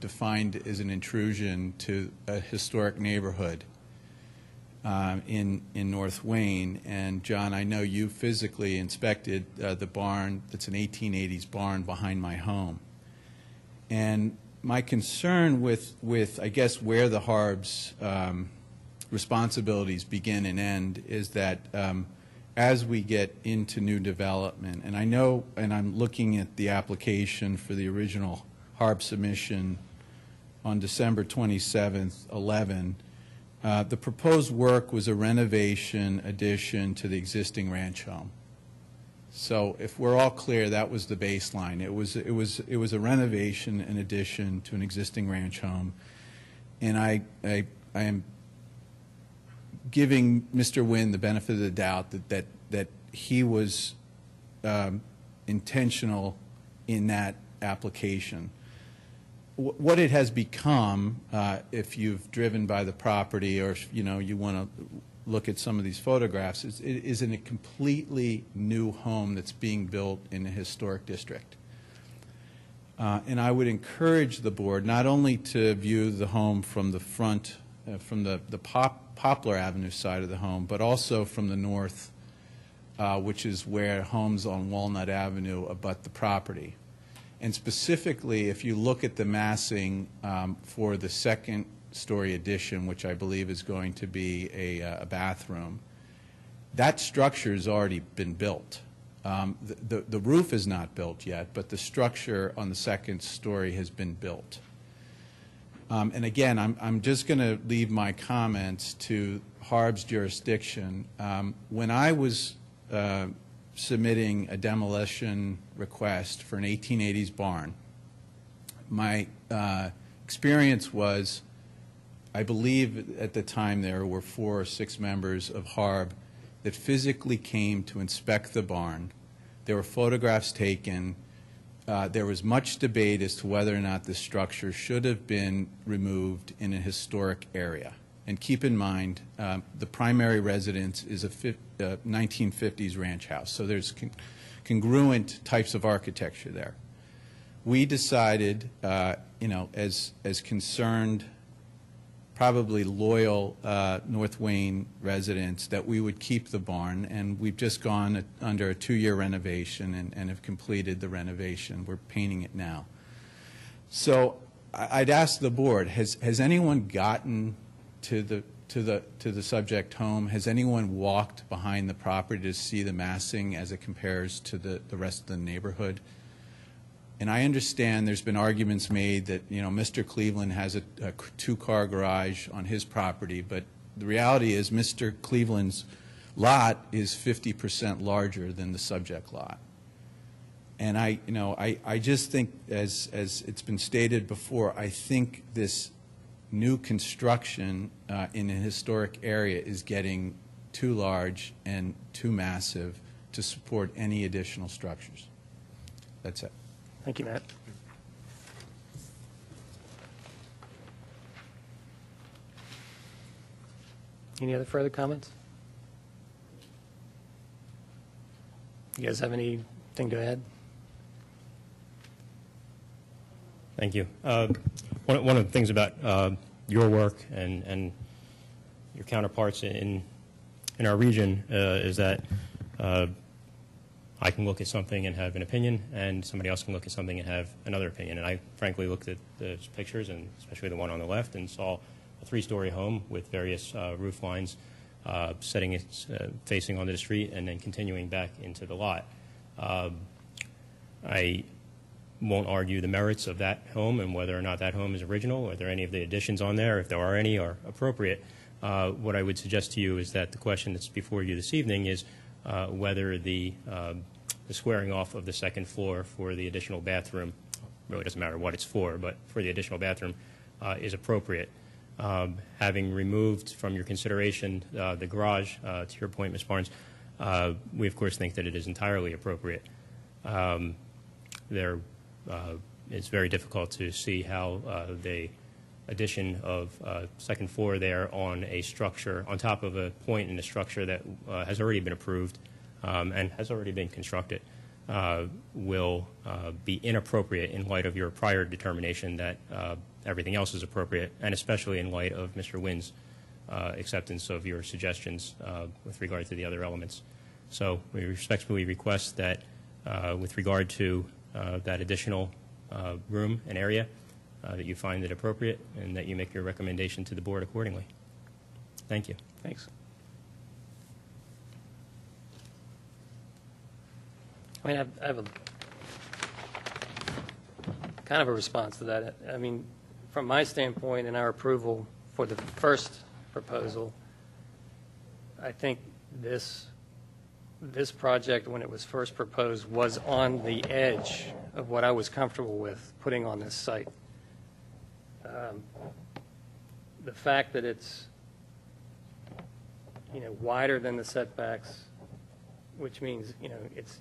defined as an intrusion to a historic neighborhood in North Wayne. And John, I know you physically inspected the barn. That's an 1880s barn behind my home. And my concern with I guess, where the Harb's responsibilities begin and end is that as we get into new development, and I know, and I'm looking at the application for the original Harb submission on December 27th, 11, the proposed work was a renovation addition to the existing ranch home. So if we're all clear, that was the baseline. It was a renovation and addition to an existing ranch home, and I am giving Mr. Wynn the benefit of the doubt that he was intentional in that application. What it has become, if you've driven by the property or if, you want to look at some of these photographs, is in a completely new home that's being built in a historic district. And I would encourage the board not only to view the home from the front, from the Poplar Avenue side of the home, but also from the north, which is where homes on Walnut Avenue abut the property. And specifically, if you look at the massing for the second-story addition, which I believe is going to be a bathroom, that structure has already been built. The roof is not built yet, but the structure on the second story has been built. And again, I'm just going to leave my comments to Harb's jurisdiction. When I was submitting a demolition request for an 1880s barn, my experience was, I believe at the time there were 4 or 6 members of Harb that physically came to inspect the barn. There were photographs taken. There was much debate as to whether or not this structure should have been removed in a historic area. And keep in mind, the primary residence is a 1950s ranch house, so there's congruent types of architecture there. We decided, as concerned, probably loyal North Wayne residents, that we would keep the barn, and we've just gone under a 2-year renovation and have completed the renovation. We're painting it now. So I'd ask the board: has anyone gotten to the subject home? Has anyone walked behind the property to see the massing as it compares to the rest of the neighborhood? And I understand there's been arguments made that, Mr. Cleveland has a 2-car garage on his property, but the reality is Mr. Cleveland's lot is 50% larger than the subject lot. And I just think, as it's been stated before, I think this new construction in a historic area is getting too large and too massive to support any additional structures. That's it. Thank you, Matt. Any other further comments? You guys have anything to add? Thank you. One of the things about your work and your counterparts in our region is that I can look at something and have an opinion, and somebody else can look at something and have another opinion. And I frankly looked at the pictures, and especially the one on the left, and saw a 3-story home with various roof lines setting its facing onto the street and then continuing back into the lot. I won't argue the merits of that home and whether or not that home is original, whether any of the additions on there, if there are any, are appropriate. What I would suggest to you is that the question that's before you this evening is whether the squaring off of the second floor for the additional bathroom, really doesn't matter what it's for, but for the additional bathroom, is appropriate. Having removed from your consideration the garage, to your point, Ms. Barnes, we of course think that it is entirely appropriate. It's very difficult to see how the addition of second floor there on a structure, on top of a point in a structure that has already been approved and has already been constructed, will be inappropriate in light of your prior determination that everything else is appropriate, and especially in light of Mr. Wynn's acceptance of your suggestions with regard to the other elements. So we respectfully request that with regard to that additional room and area, that you find it appropriate and that you make your recommendation to the board accordingly. Thank you. Thanks. I mean, I have a kind of a response to that. I mean, from my standpoint and our approval for the first proposal, I think this project, when it was first proposed, was on the edge of what I was comfortable with putting on this site. The fact that it's, wider than the setbacks, which means,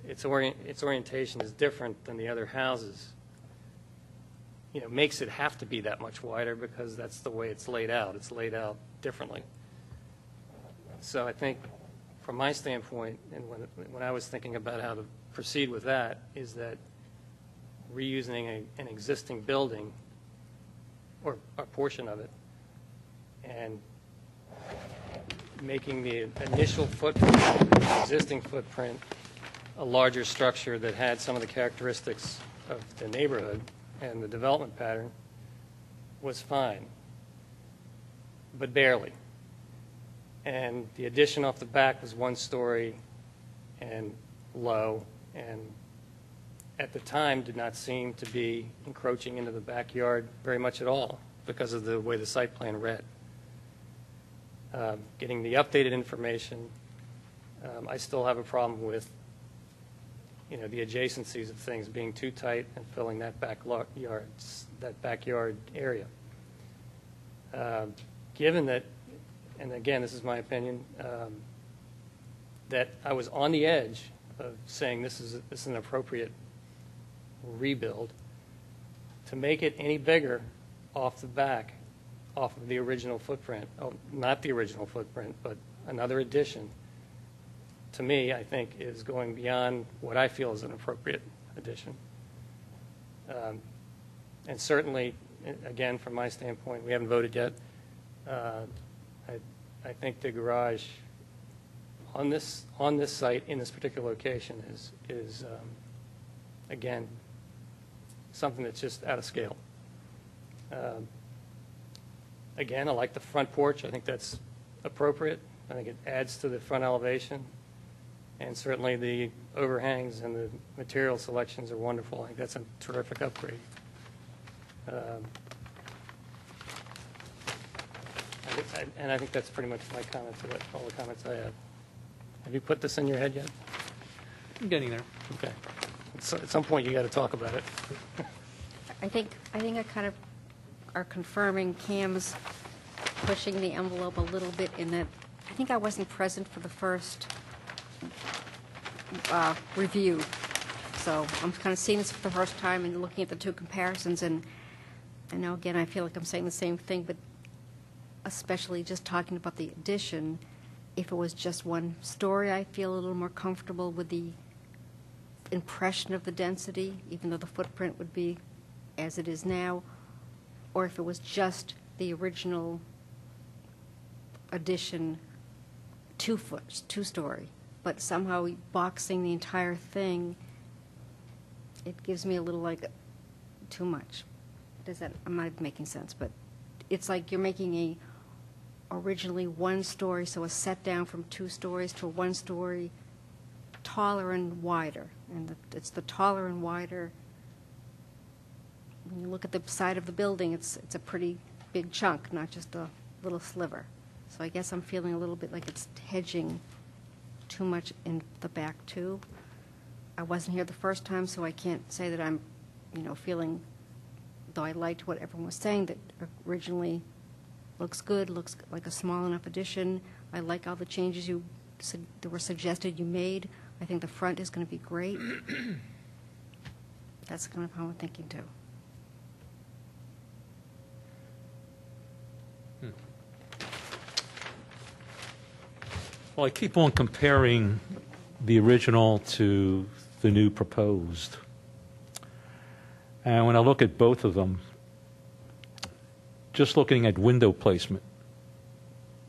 its orientation is different than the other houses, makes it have to be that much wider because that's the way it's laid out. It's laid out differently. So I think, from my standpoint, and when I was thinking about how to proceed with that, is that reusing an existing building or a portion of it and making the initial footprint, the existing footprint, a larger structure that had some of the characteristics of the neighborhood and the development pattern was fine, but barely. And the addition off the back was 1 story and low, and at the time did not seem to be encroaching into the backyard very much at all because of the way the site plan read. Getting the updated information, I still have a problem with, the adjacencies of things being too tight and filling that backyard area. Given that, and again, this is my opinion, that I was on the edge of saying this is an appropriate rebuild, to make it any bigger off the back, off of the original footprint, not the original footprint, but another addition, to me, I think, is going beyond what I feel is an appropriate addition. And certainly, again, from my standpoint, we haven't voted yet. I think the garage on this site in this particular location is again, something that's just out of scale. Again, I like the front porch. I think that's appropriate. I think it adds to the front elevation. And certainly the overhangs and the material selections are wonderful. I think that's a terrific upgrade. And I think that's pretty much my comment to it, all the comments I have. Have you put this in your head yet? I'm getting there. Okay. So at some point, you got to talk about it. I think I kind of are confirming Cam's pushing the envelope a little bit in that I think I wasn't present for the first review. So I'm kind of seeing this for the first time and looking at the two comparisons, and I know, again, I feel like I'm saying the same thing, but especially just talking about the addition, if it was just one story, I feel a little more comfortable with the impression of the density, even though the footprint would be as it is now, or if it was just the original addition, two-story, but somehow boxing the entire thing, it gives me a little like too much. I'm not making sense, but it's like you're making a originally one story, so a set down from 2 stories to a 1 story, taller and wider, and it's the taller and wider. When you look at the side of the building, it's a pretty big chunk, not just a little sliver. So I guess I'm feeling a little bit like it's hedging too much in the back too. I wasn't here the first time, so I can't say that I'm, feeling, though I liked what everyone was saying, that originally looks good, looks like a small enough addition. I like all the changes that were suggested you made. I think the front is going to be great. That's kind of how I'm thinking too. Well, I keep on comparing the original to the new proposed. And when I look at both of them, just looking at window placement,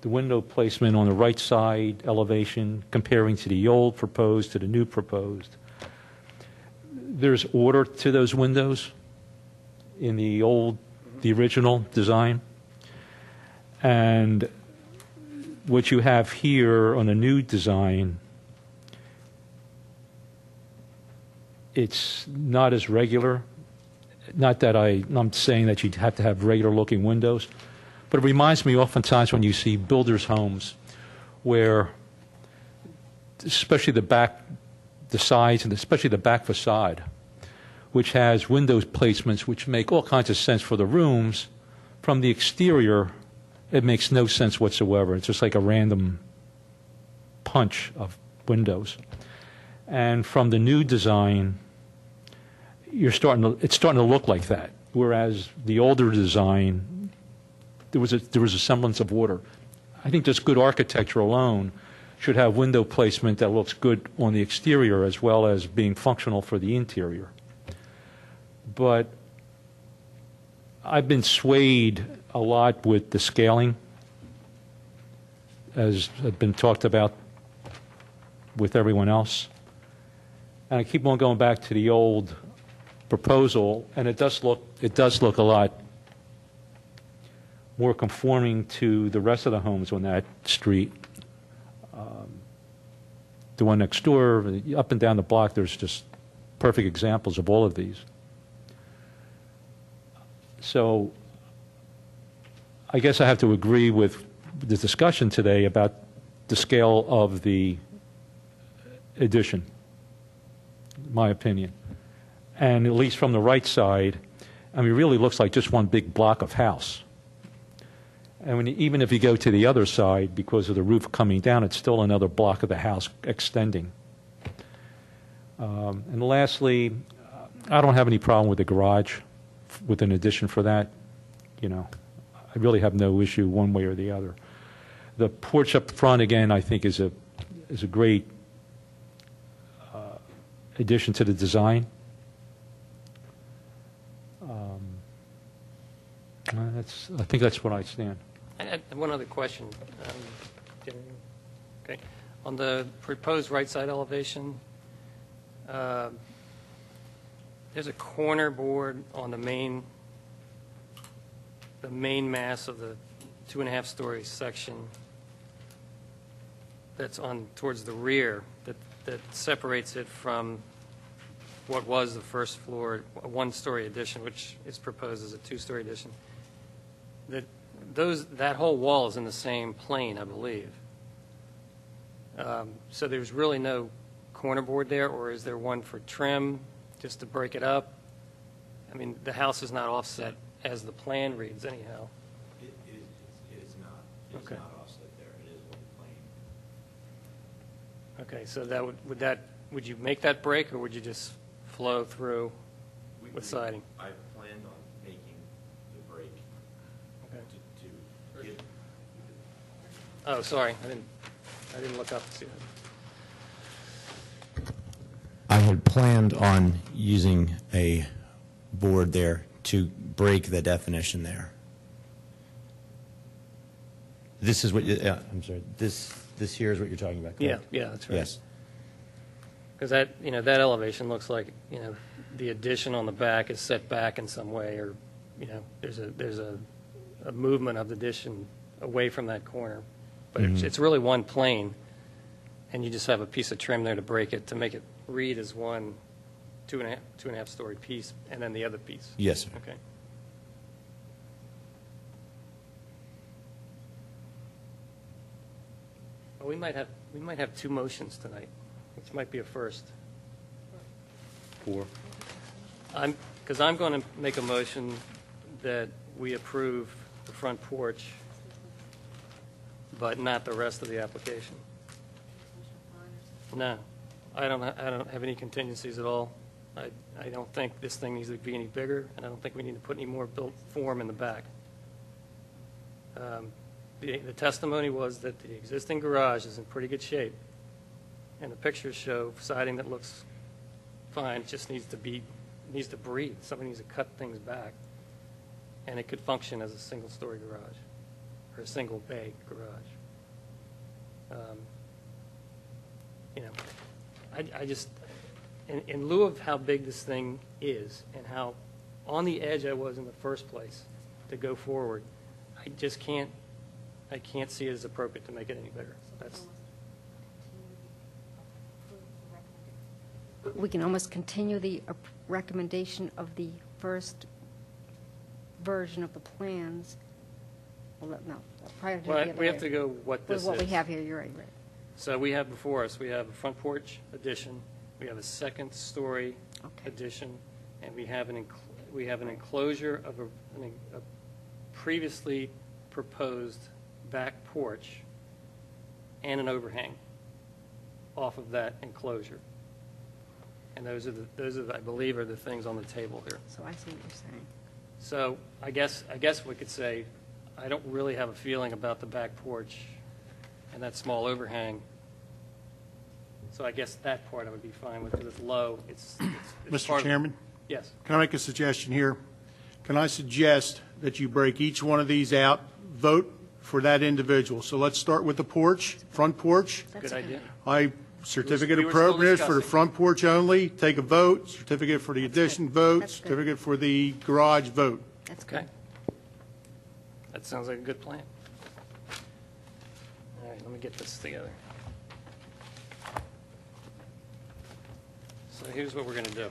the window placement on the right side elevation comparing to the old proposed to the new proposed, there's order to those windows in the original design. And what you have here on the new design, it's not as regular. Not that I'm saying that you'd have to have regular looking windows, but it reminds me oftentimes when you see builders' homes where, especially the sides and especially the back facade, which has window placements which make all kinds of sense for the rooms, from the exterior it makes no sense whatsoever. It's just like a random punch of windows. And from the new design, it's starting to look like that. Whereas the older design, there was a semblance of order. I think just good architecture alone should have window placement that looks good on the exterior as well as being functional for the interior. But I've been swayed a lot with the scaling, as had been talked about with everyone else. And I keep on going back to the old proposal, and it does look a lot more conforming to the rest of the homes on that street. The one next door, up and down the block, there's just perfect examples of all of these. So I guess I have to agree with the discussion today about the scale of the addition, my opinion. And at least from the right side, I mean, it really looks like just one big block of house. And even if you go to the other side, because of the roof coming down, it's still another block of the house extending. And lastly, I don't have any problem with the garage, with an addition for that. I really have no issue one way or the other. The porch up front, again, I think is a great addition to the design. I think that's what I stand. And one other question. Okay. On the proposed right side elevation, there's a corner board on the main mass of the 2.5-story section that's on towards the rear that separates it from what was the first floor, a 1-story addition, which is proposed as a 2-story addition. That whole wall is in the same plane, I believe. So there's really no corner board there, or is there one for trim just to break it up? I mean, the house is not offset as the plan reads, anyhow. It is not. It is Okay. not offset there. It is one plane. Okay, so that would that would you make that break, or would you just flow through with siding? I planned on making the break Okay. to get. Oh, sorry, I didn't look up to see that. I had planned on using a board there to break the definition there. This is what I'm sorry. This here is what you're talking about, Yeah, correct? yeah, that's right. Yes. Because that, that elevation looks like, the addition on the back is set back in some way, or, there's a movement of the addition away from that corner. But it's really one plane, and you just have a piece of trim there to break it, to make it read as one two and a half story piece, and then the other piece. Yes, sir. Okay. Well, we might have two motions tonight, which might be a first. Four. Because I'm going to make a motion that we approve the front porch, but not the rest of the application. No, I don't have any contingencies at all. I don't think this thing needs to be any bigger, and I don't think we need to put any more built form in the back. The testimony was that the existing garage is in pretty good shape, and the pictures show siding that looks fine. It just needs to breathe. Somebody needs to cut things back, and it could function as a single-story garage or a single-bay garage. I just, in lieu of how big this thing is and how on the edge I was in the first place to go forward, I can't see it as appropriate to make it any bigger. We can almost continue the recommendation of the first version of the plans. Well, no, prior to the other We have way. to go what this With is. what we have here, you're right. So we have before us, we have a front porch addition, we have a second-story Okay. addition, and we have an enclosure of a previously proposed back porch and an overhang off of that enclosure. And those are, I believe, are the things on the table here. So I see what you're saying. So I guess we could say, I don't really have a feeling about the back porch and that small overhang. So I guess that part I would be fine with, because it's low. It's Mr. part of- Chairman, Yes. can I make a suggestion here? Can I suggest that you break each one of these out, vote for that individual? So let's start with the porch, front porch. Good idea. Certificate We of were still appropriateness for the discussing. front porch only, take a vote. Certificate for the addition, vote. That's good. Certificate for the garage, vote. That's good. Okay. That sounds like a good plan. All right, let me get this together. So here's what we're going to do.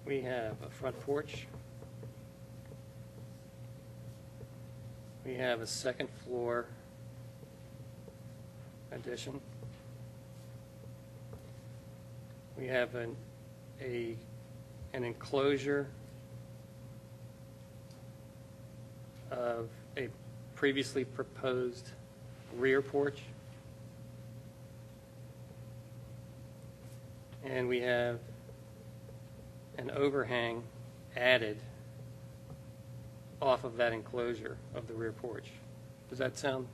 We have a front porch. We have a second floor addition. We have an enclosure of a previously proposed rear porch. And we have an overhang added off of that enclosure of the rear porch. Does that sound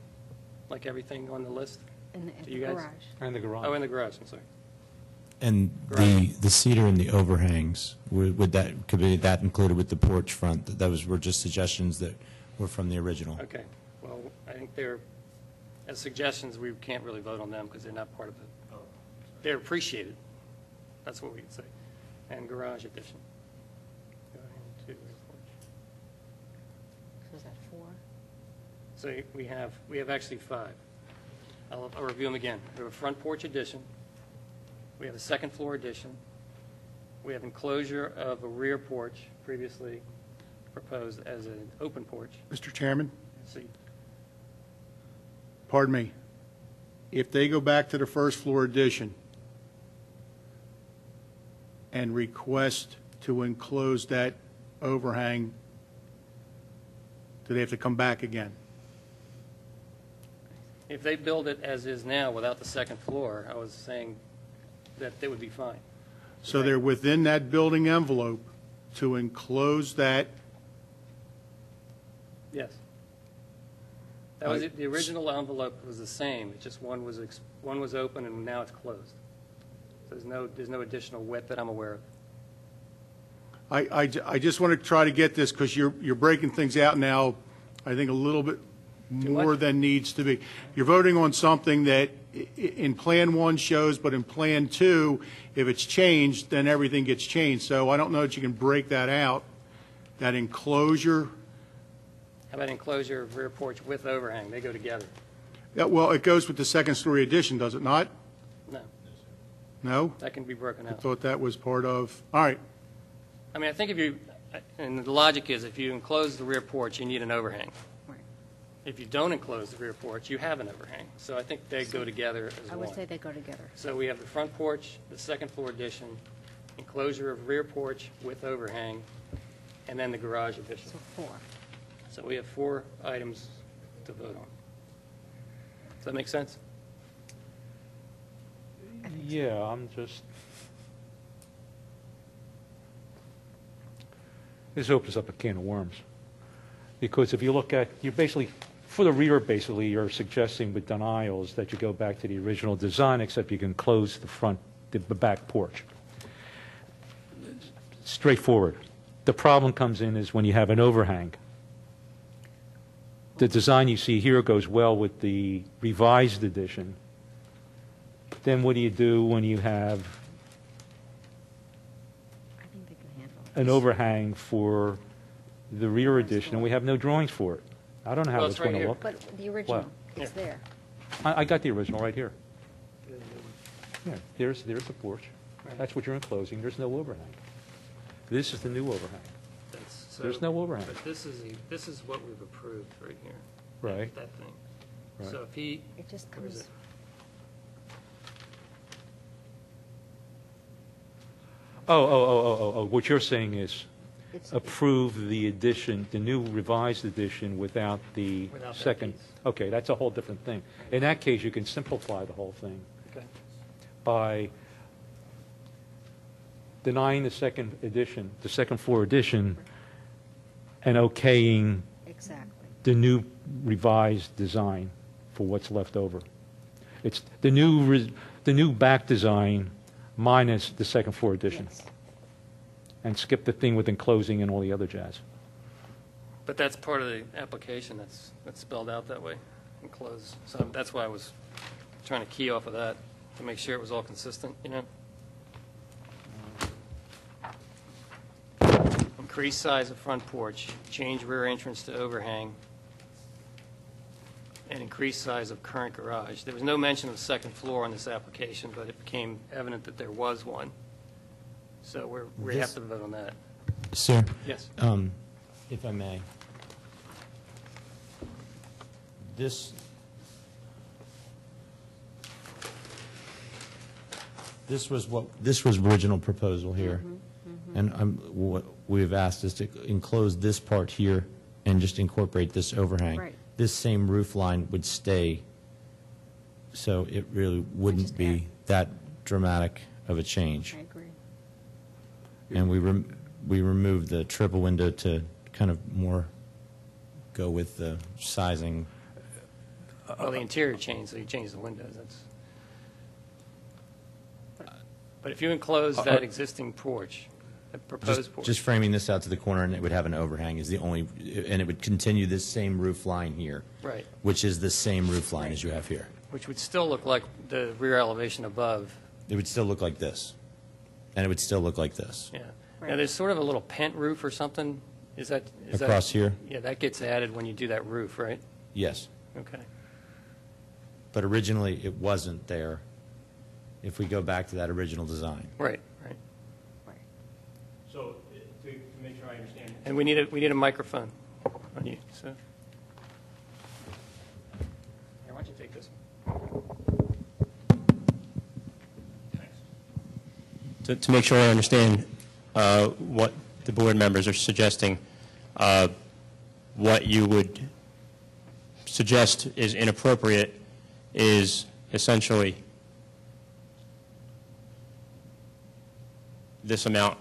like everything on the list? In To the you guys? garage. And the garage. Oh, in the garage, I'm sorry. And the cedar and the overhangs, would that, could be that included with the porch front? Those were just suggestions that were from the original. Okay, well, I think they're, as suggestions, we can't really vote on them because they're not part of the, they're appreciated. That's what we could say. And garage addition. Go ahead to rear porch. So is that 4? So we have actually 5. I'll review them again. We have a front porch addition. We have a second floor addition. We have enclosure of a rear porch previously proposed as an open porch. Mr. Chairman, See, pardon me. If they go back to the first floor addition and request to enclose that overhang, do they have to come back again? If they build it as is now without the second floor, I was saying that they would be fine. So they're within that building envelope to enclose that. Yes. That was it. The original envelope was the same. It's just one was open and now it's closed. So there's no additional width that I'm aware of. I just want to try to get this because you're breaking things out now, I think, a little bit more than needs to be. You're voting on something that in Plan 1 shows, but in Plan 2, if it's changed, then everything gets changed. So I don't know that you can break that out, that enclosure. How about enclosure of rear porch with overhang? They go together. Yeah, well, it goes with the second-story addition, does it not? No, No? that can be broken I out. thought that was part of, all right. I mean, I think and the logic is if you enclose the rear porch, you need an overhang. Right. If you don't enclose the rear porch, you have an overhang. So I think they go together as I one. would say they go together. So we have the front porch, the second floor addition, enclosure of rear porch with overhang, and then the garage addition. So 4. So we have 4 items to vote on. Does that make sense? Yeah, I'm just, this opens up a can of worms. Because if you look at, you basically, for the rear, basically, you're suggesting with denials that you go back to the original design, except you can close the back porch. Straightforward. The problem comes in is when you have an overhang. The design you see here goes well with the revised edition. Then what do you do when you have I think they can handle it. an overhang for the rear edition, and we have no drawings for it? I don't know how Well, it's it's right going to here. look. But the original, it's Yeah. there. I got the original right here. Yeah, there's the porch. Right. That's what you're enclosing. There's no overhang. This is the new overhang. There's no overhang. But this is what we've approved right here. Right. That thing. Right. So if he, It just where is comes, it? Oh, what you're saying is it's, approve the addition, the new revised edition without the Without that second. piece. Okay, that's a whole different thing. In that case, you can simplify the whole thing Okay. by denying the second edition, the second floor edition, and okaying exactly. the new revised design for what's left over. It's the new back design minus the second floor addition, Yes. and skip the thing with enclosing and all the other jazz. But that's part of the application that's spelled out that way, enclosed. So that's why I was trying to key off of that to make sure it was all consistent, you know? Increase size of front porch, change rear entrance to overhang, and increase size of current garage. There was no mention of the second floor on this application, but it became evident that there was one. So we have to vote on that. Sir, Yes. if I may, this was original proposal here, and what we've asked is to enclose this part here and just incorporate this overhang. Right. This same roof line would stay, so it really wouldn't Just be that dramatic of a change. I agree. And we removed the triple window to kind of more go with the sizing. Well, the interior changed, so you changed the windows. But if you enclose that existing porch, the proposed porch. Just framing this out to the corner, and it would have an overhang is the only, and it would continue this same roof line here. Right. Which is the same roof line as you have here. Which would still look like the rear elevation above. It would still look like this, and it would still look like this. Yeah. Right. Now, there's sort of a little pent roof or something. Is that Across here? Yeah, that gets added when you do that roof, right? Yes, Okay. but originally it wasn't there. If we go back to that original design. Right, right. Right. So, to make sure I understand. And we need a microphone on you, so. Here, why don't you take this one? Thanks. To make sure I understand what the board members are suggesting, what you would suggest is inappropriate is essentially this amount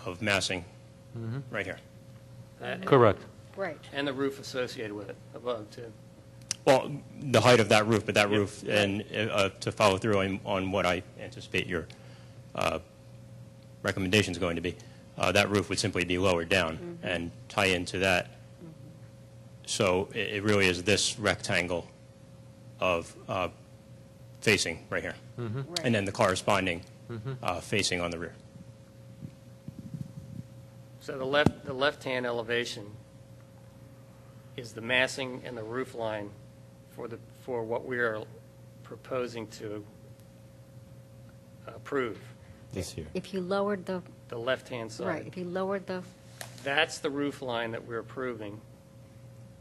of massing right here. Correct. Right. And the roof associated with it above, too. Well, the height of that roof, but that roof, and to follow through on what I anticipate your recommendation is going to be, that roof would simply be lowered down and tie into that. So it really is this rectangle of facing right here, Right. and then the corresponding facing on the rear. So the left-hand elevation is the massing and the roof line for what we are proposing to approve, This here. If you lowered the, the left-hand side. right, if you lowered the, That's the roof line that we're approving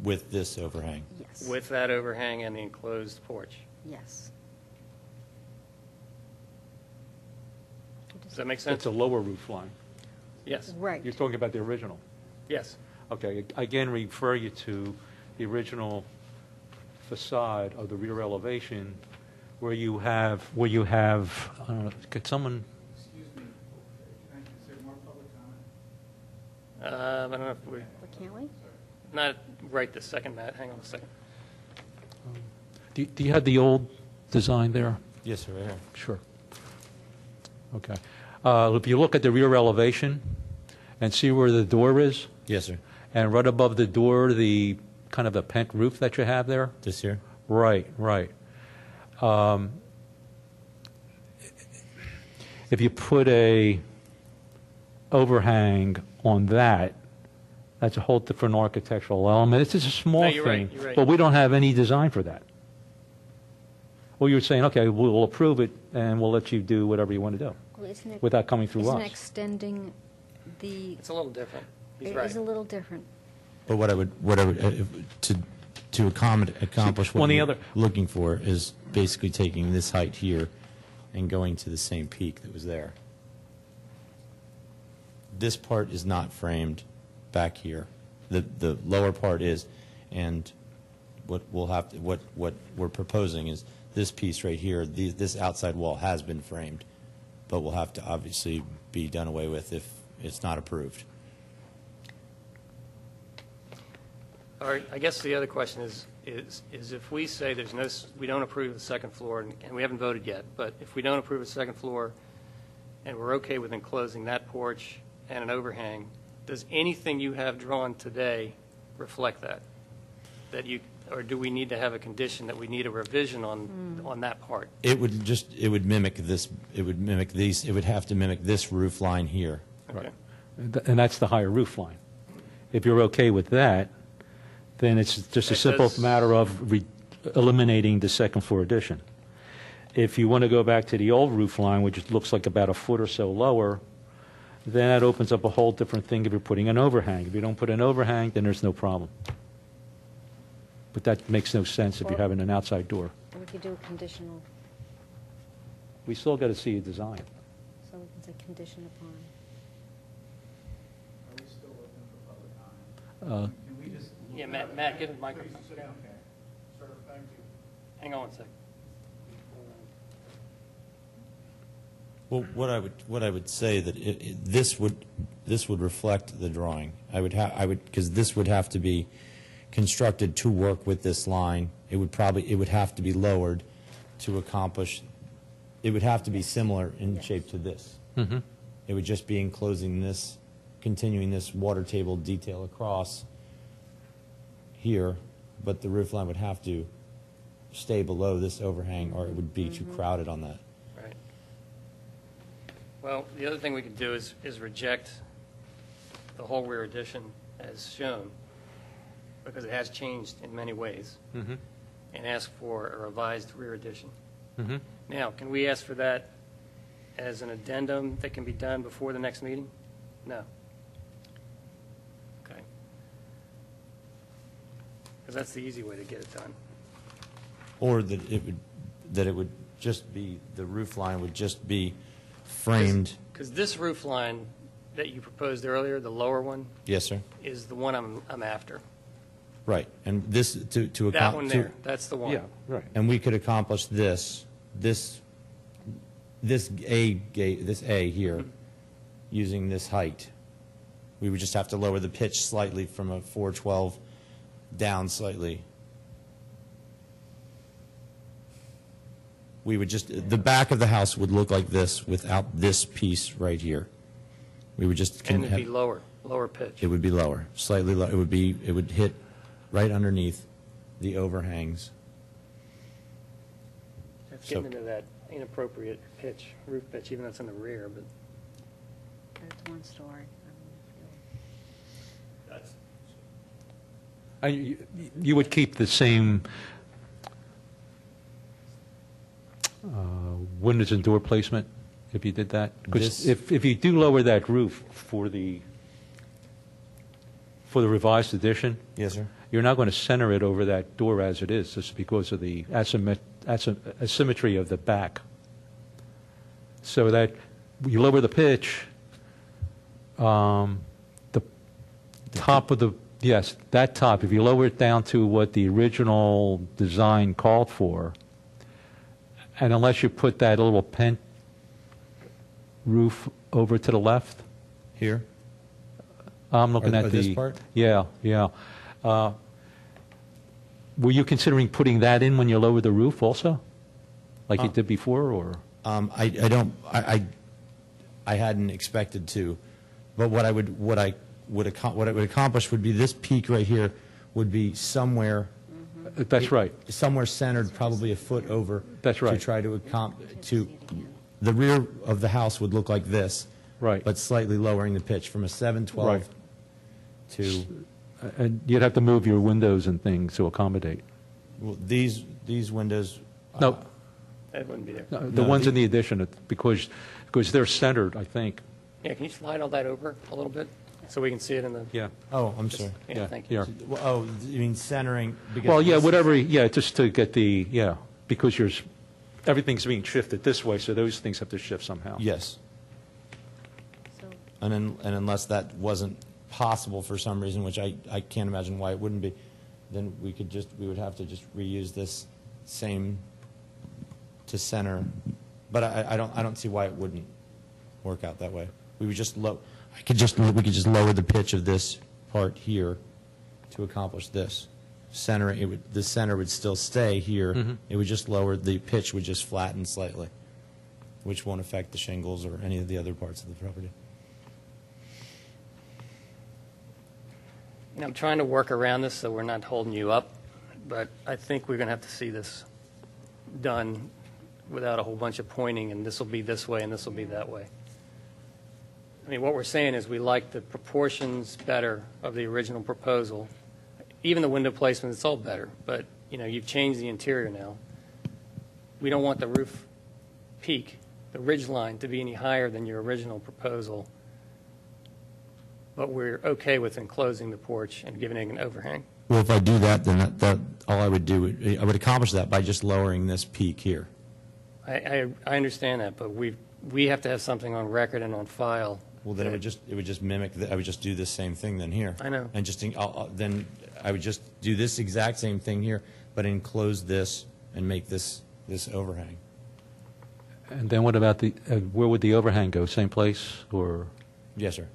With this overhang. yes. with that overhang and the enclosed porch. Yes. Does that make sense? It's a lower roof line. Yes, Right. You're talking about the original. yes. Okay, again, refer you to the original facade of the rear elevation where you have, I don't know, could someone, Excuse me, is there more public comment? I don't know if we, But can't we? not right this second, Matt, hang on a second. do you have the old design there? Yes, sir, right here. Sure. Okay. If you look at the rear elevation and see where the door is, Yes, sir. and right above the door, the kind of a pent roof that you have there? This here? Right, right. If you put a overhang on that, that's a whole different architectural element. It's just a small No, you're right, thing, you're right. but we don't have any design for that. Well, you're saying, okay, we'll approve it and we'll let you do whatever you want to do Well, isn't it? without coming through Isn't us. extending the, It's a little different. He's it right. is a little different. But what I would, to accomplish on what the you're other- looking for is basically taking this height here and going to the same peak that was there. This part is not framed back here. The lower part is, and what we're proposing is this piece right here, this outside wall has been framed, but will have to obviously be done away with if it's not approved. All right, I guess the other question is if we say we don't approve the second floor, and we haven't voted yet, but if we don't approve the second floor, and we're okay with enclosing that porch and an overhang, does anything you have drawn today reflect that? Or do we need to have a condition that we need a revision on that part? It would mimic this, it would have to mimic this roof line here. Okay. And that's the higher roof line. If you're okay with that, then it's just a That simple does- matter of eliminating the second floor addition. If you want to go back to the old roof line, which looks like about a foot or so lower, then that opens up a whole different thing if you're putting an overhang. If you don't put an overhang, then there's no problem. But that makes no sense if you're having an outside door. Or we could do a conditional, We still got to see a design. so we can say condition upon. Are we still open for public comment? Can we just? Yeah, Matt, give the microphone. Sit down. Sir, thank you. Hang on a second. Well, what I would say that this would reflect the drawing. Because this would have to be constructed to work with this line. It would have to be lowered to accomplish. It would have to be similar in shape to this. Mm-hmm. It would just be enclosing this, continuing this water table detail across here, but the roof line would have to stay below this overhang, or it would be too crowded on that. Right. Well, the other thing we could do is reject the whole rear addition as shown, because it has changed in many ways, Mm-hmm. and ask for a revised rear addition. Mm-hmm. Now, can we ask for that as an addendum that can be done before the next meeting? No. Okay. Because that's the easy way to get it done. Or that it would just be, the roof line would just be framed. Because this roof line that you proposed earlier, the lower one, Yes, sir. is the one I'm after. Right, and this, to That one accomplish. there, that's the one. Yeah, right. And we could accomplish this A here, using this height. We would just have to lower the pitch slightly from a 412 down slightly. We would just, the back of the house would look like this without this piece right here. We would just. And it'd be lower pitch. It would be lower, slightly lower. It would hit right underneath the overhangs. It's getting into that inappropriate pitch, roof pitch, even though it's in the rear, but. It's one story. You would keep the same windows and door placement if you did that? Because This- if you do lower that roof for the revised edition, Yes, sir. you're not going to center it over that door as it is, just because of the asymmetry of the back. So that you lower the pitch, the top of the, yes, that top, if you lower it down to what the original design called for, and unless you put that little pent roof over to the left, Here? I'm looking Or at the... this part? Yeah, yeah. Were you considering putting that in when you lowered the roof also? Like you did before, or? I hadn't expected to, but what I would accomplish would be this peak right here would be somewhere. That's right. Somewhere centered, probably a foot over. That's right. To try to the rear of the house would look like this. Right. But slightly lowering the pitch from a 712 Right. to, And you'd have to move your windows and things to accommodate. well, these windows. No, That wouldn't be there. the ones in the addition, because they're centered, I think. Yeah, can you slide all that over a little bit, so we can see it in the, Yeah. Oh, I'm sorry. yeah, thank you. Here. Well, oh, you mean centering? because Well, yeah, this- whatever, yeah, just to get the, yeah, because everything's being shifted this way, so those things have to shift somehow. Yes. So And unless that wasn't possible for some reason, which I can't imagine why it wouldn't be, then we would have to just reuse this same to center. But I don't see why it wouldn't work out that way. We would just we could just lower the pitch of this part here to accomplish this. The center would still stay here. Mhm. It would just lower, the pitch would just flatten slightly, which won't affect the shingles or any of the other parts of the property. I'm trying to work around this so we're not holding you up, but I think we're going to have to see this done without a whole bunch of pointing, and this will be this way and this will be that way. I mean, what we're saying is we like the proportions better of the original proposal. Even the window placement, it's all better, but, you know, you've changed the interior now. We don't want the roof peak, the ridge line, to be any higher than your original proposal, but we're okay with enclosing the porch and giving it an overhang. Well, if I do that, then that all I would do, I would accomplish that by just lowering this peak here. I understand that, but we have to have something on record and on file. Well, then it would just mimic, I would just do the same thing then here. I know. And just, then I would just do this exact same thing here, but enclose this and make this overhang. And then what about where would the overhang go? Same place, or? Yes, sir.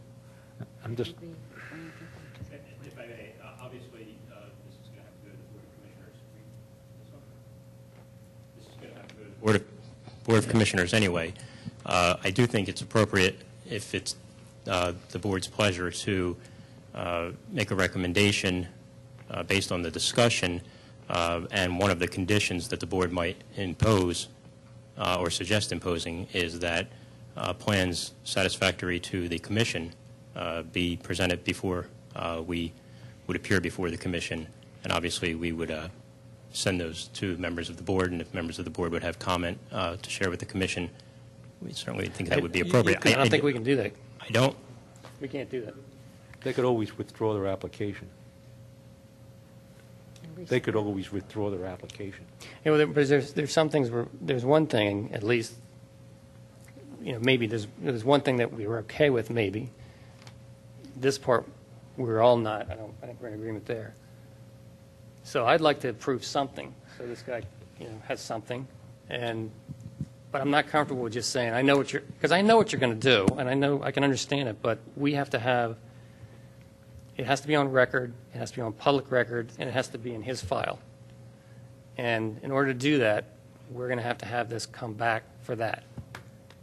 I'm just, If I may, obviously, this is going to have to go to the Board of Commissioners. This is going to have to go to the Board of Commissioners anyway. I do think it's appropriate, if it's the board's pleasure, to make a recommendation based on the discussion, and one of the conditions that the board might impose or suggest imposing is that plans satisfactory to the commission be presented before we would appear before the commission, and obviously we would send those to members of the board, and if members of the board would have comment to share with the commission, we certainly think that would be appropriate. I don't think we can do that. I don't, We can't do that. they could always withdraw their application. They could always withdraw their application. You know, but there's some things there's one thing, at least, you know, maybe there's one thing that we were okay with, maybe. This part, we're all not. I don't think we're in agreement there. So I'd like to approve something, so this guy, has something, but I'm not comfortable with just saying, because I know what you're going to do, and I know, I can understand it, but we have to have, it has to be on record, it has to be on public record, and it has to be in his file. And in order to do that, we're going to have this come back for that.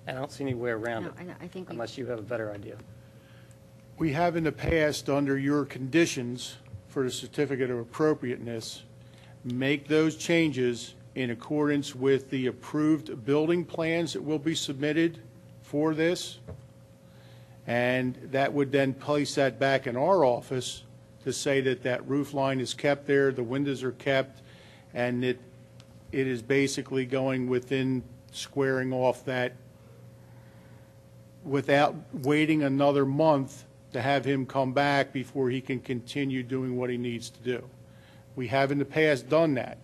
And I don't see any way around No, it, I think unless you have a better idea. We have in the past, under your conditions for the certificate of appropriateness, make those changes in accordance with the approved building plans that will be submitted for this. And that would then place that back in our office to say that that roof line is kept there, the windows are kept, and it is basically going within squaring off that without waiting another month to have him come back before he can continue doing what he needs to do. We have in the past done that.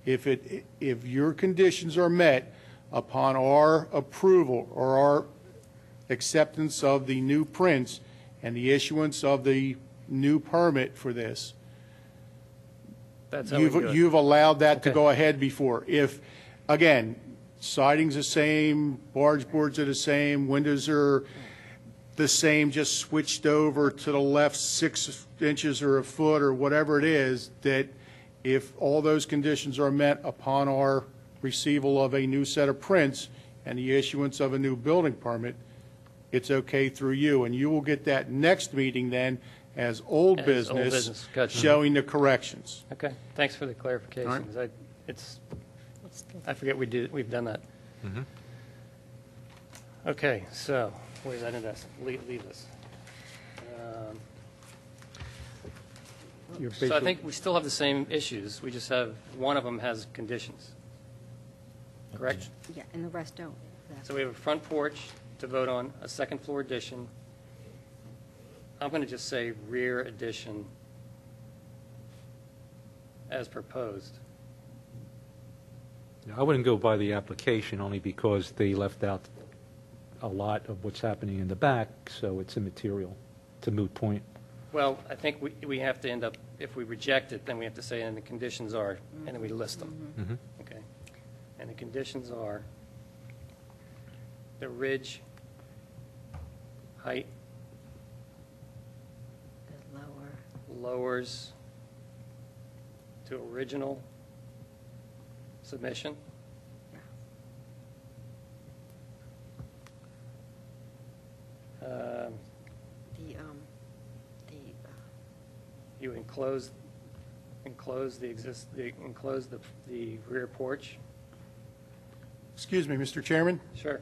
If your conditions are met upon our approval or our acceptance of the new prints and the issuance of the new permit for this, That's how we do it. you've allowed that to Okay. go ahead before. If, again, siding's the same, barge boards are the same, windows are the same, just switched over to the left 6 inches or a foot or whatever it is, that if all those conditions are met upon our receival of a new set of prints and the issuance of a new building permit, it's okay through you. And you will get that next meeting then as old As old business, business, gotcha. showing the corrections. Okay, thanks for the clarification, All right. 'cause I forget we've done that. Okay, so, where's that in this? Leave this. So I think we still have the same issues, we just have, one of them has conditions, correct? Yeah, and the rest don't. So we have a front porch to vote on, a second floor addition. I'm going to just say rear addition as proposed. I wouldn't go by the application only because they left out a lot of what's happening in the back, so it's immaterial. It's a moot point. Well, I think we have to end up, if we reject it, then we have to say, and the conditions are, and then we list them. Okay. And the conditions are the ridge height The lower, lowers to original submission. You enclose the rear porch. Excuse me, Mr. Chairman, Sure.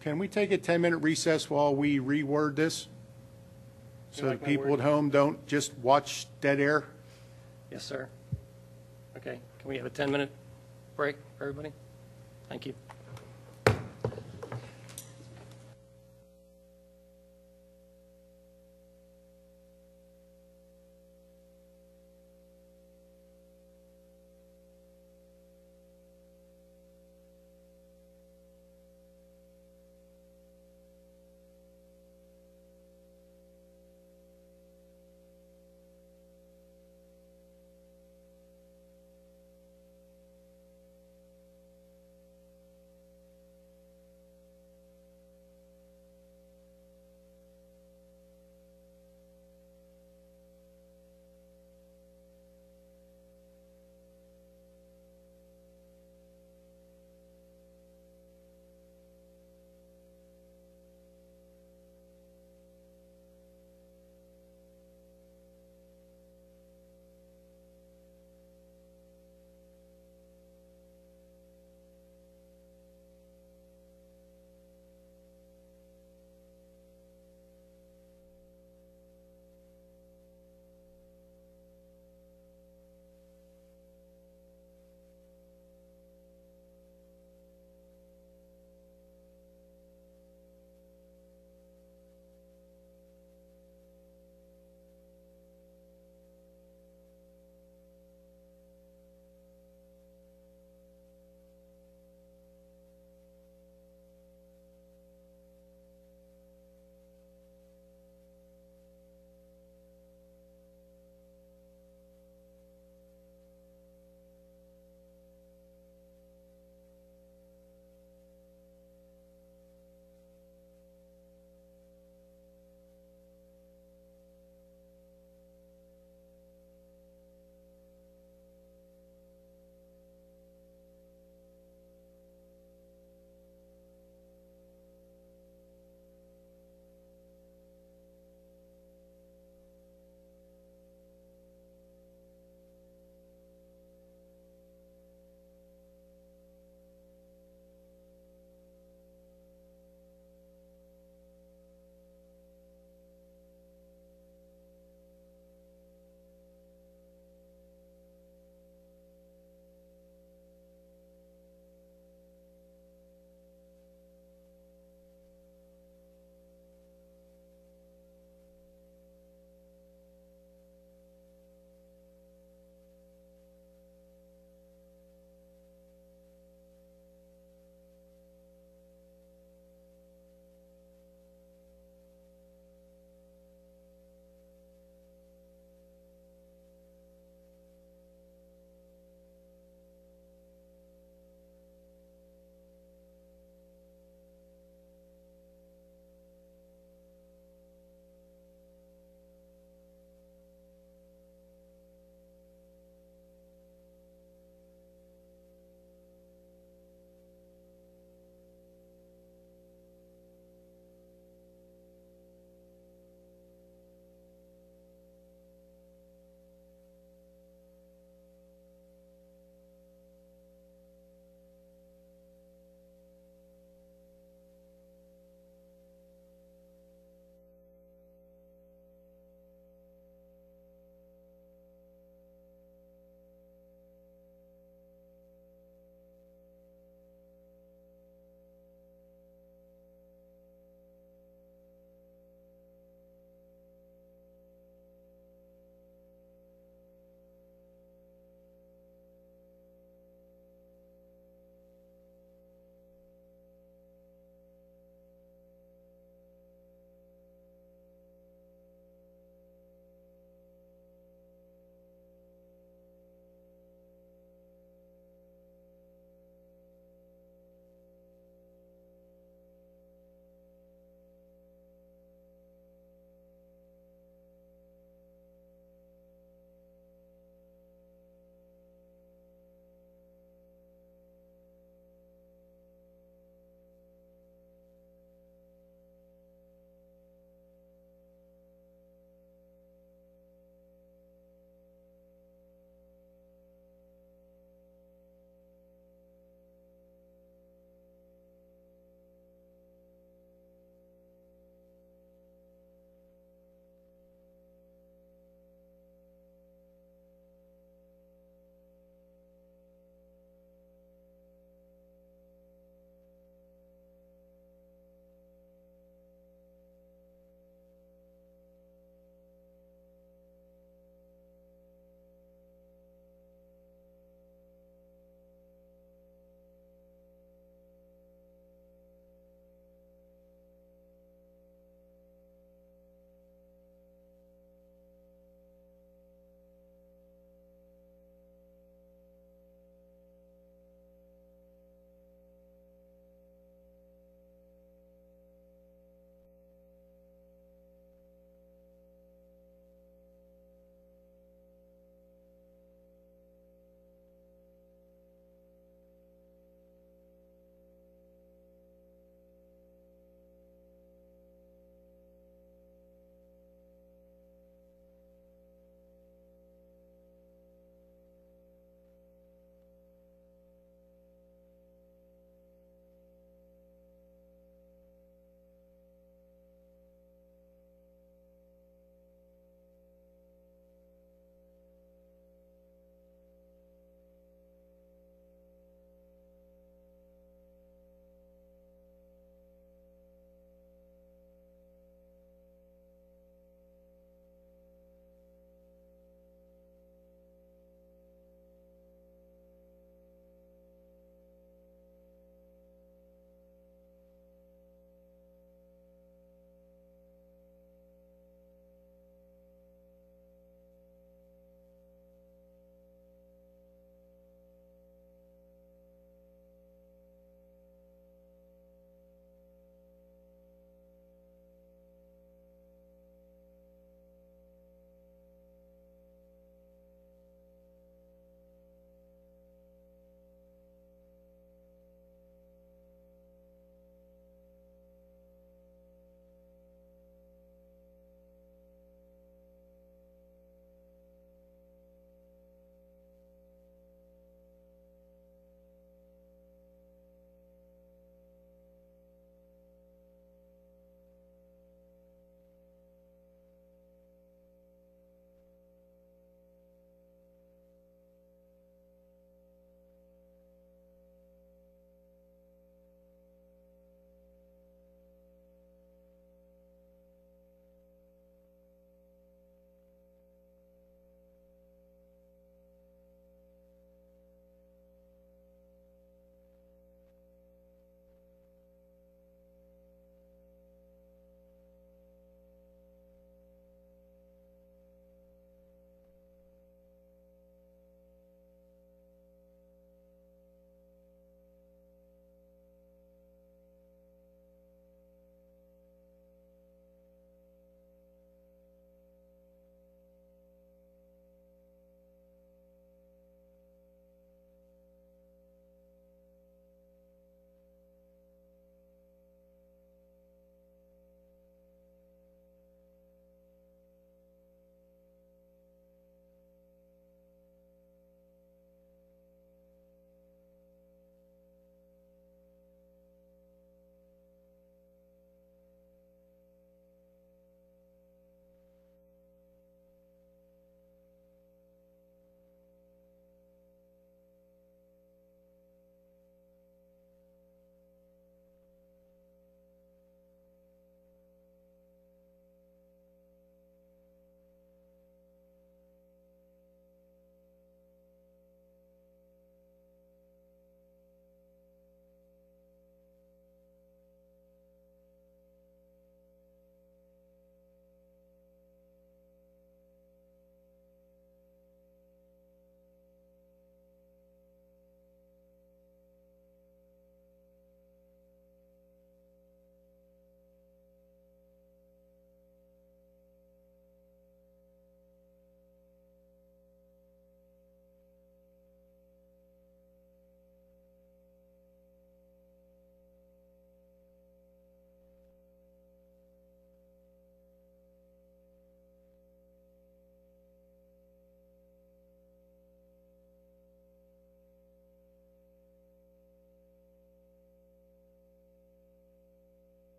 can we take a 10-minute recess while we reword this? You So like that my people word? at home don't just watch dead air? Yes, sir. Okay, can we have a 10-minute break, everybody? Thank you.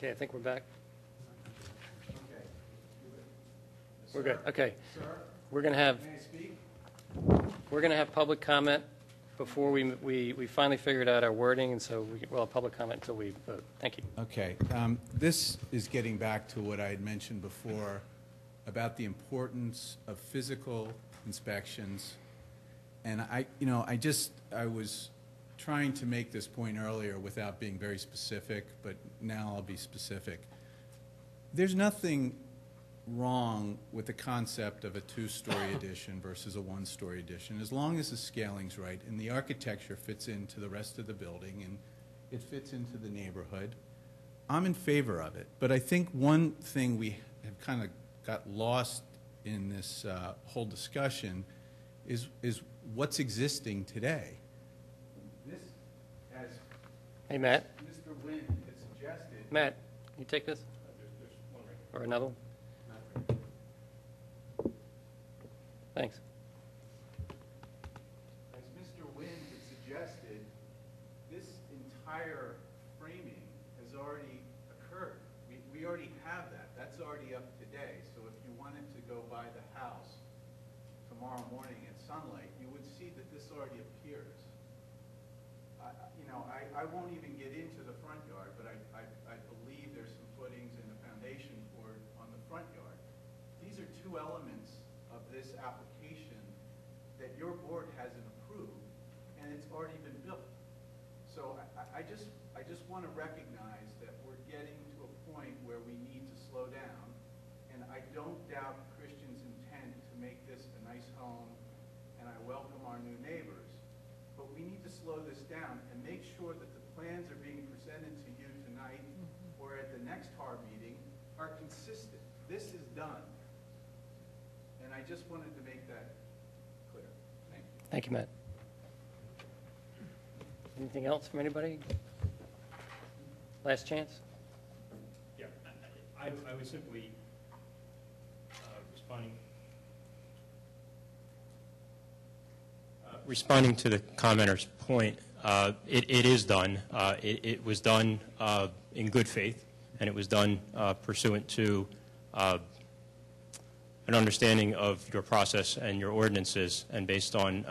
Okay, I think we're back. We're good, okay. We're going to have, we're going to have public comment before we finally figured out our wording, and so we'll have public comment until we vote. Thank you. Okay. This is getting back to what I had mentioned before about the importance of physical inspections. And I was trying to make this point earlier without being very specific, but now I'll be specific. There's nothing wrong with the concept of a two-story addition versus a one-story addition, as long as the scaling's right and the architecture fits into the rest of the building and it fits into the neighborhood. I'm in favor of it. But I think one thing we have kind of got lost in this whole discussion is what's existing today. This, as Hey, Matt. Mr. Wynn had suggested. Matt, can you take this? Or another one? Thanks. As Mr. Wynn had suggested, this entire framing has already occurred. We already have that. That's already up today. So if you wanted to go by the house tomorrow morning at sunlight, you would see that this already appears. I won't even get into the front yard, but I believe there's some footings and a foundation for it on the front yard. These are two elements of this application that your board hasn't approved, and it's already been built. So I just want to recognize that we're getting to a point where we need to slow down, and I don't doubt Christian's intent to make this a nice home, and I welcome our new neighbors. But we need to slow this down and make sure that the plans are being presented to you tonight or at the next Harb meeting are consistent. This is done. And I just wanted to make that clear. Thank you. Thank you, Matt. Anything else from anybody? Last chance? Yeah, I was simply responding to the commenter's point. It is done. It was done in good faith, and it was done pursuant to an understanding of your process and your ordinances and based on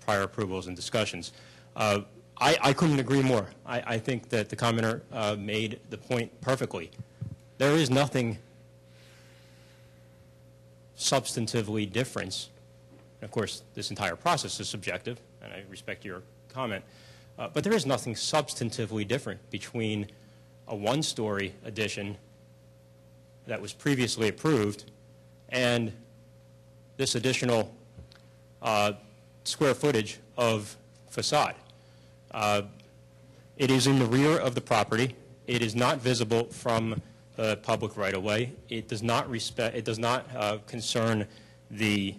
prior approvals and discussions. I couldn't agree more. I think that the commenter made the point perfectly. There is nothing substantively different. Of course, this entire process is subjective, and I respect your comment, but there is nothing substantively different between a one-story addition that was previously approved and this additional square footage of facade. It is in the rear of the property. It is not visible from the public right-of-way. It does not concern the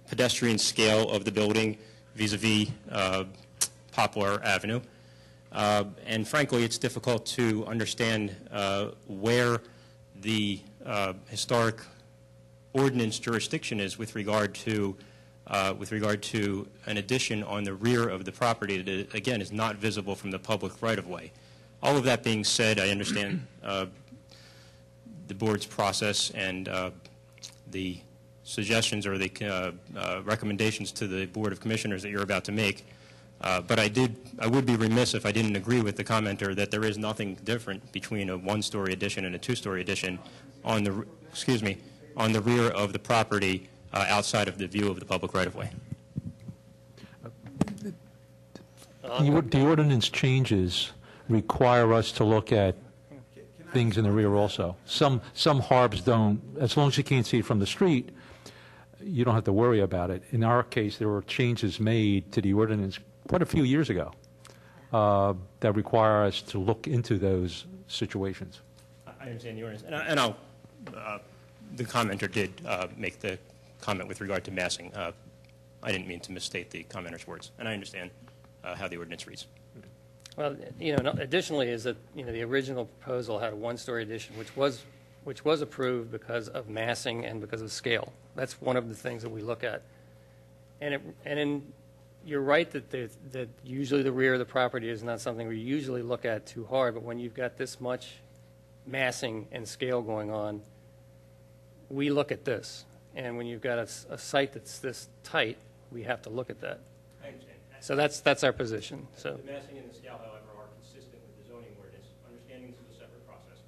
pedestrian scale of the building vis-a-vis Poplar Avenue. And frankly, it's difficult to understand where the historic ordinance jurisdiction is with regard to an addition on the rear of the property that, again, is not visible from the public right-of-way. All of that being said, I understand the board's process and the suggestions or the recommendations to the Board of Commissioners that you're about to make. But I would be remiss if I didn't agree with the commenter that there is nothing different between a one-story addition and a two-story addition on the rear of the property outside of the view of the public right-of-way. The ordinance changes require us to look at things in the rear also. Some Harbs don't. As long as you can't see it from the street, you don't have to worry about it. In our case, there were changes made to the ordinance quite a few years ago that require us to look into those situations. I understand the ordinance, and the commenter did make the comment with regard to massing. I didn't mean to misstate the commenter's words, and I understand how the ordinance reads. Well, additionally is that, the original proposal had a one-story addition, which was approved because of massing and because of scale. That's one of the things that we look at. You're right that usually the rear of the property is not something we usually look at too hard, but when you've got this much massing and scale going on, we look at this. And when you've got a site that's this tight, we have to look at that. I understand. So that's our position. So The massing and the scale, however, are consistent with the zoning ordinance. Understanding this is a separate process.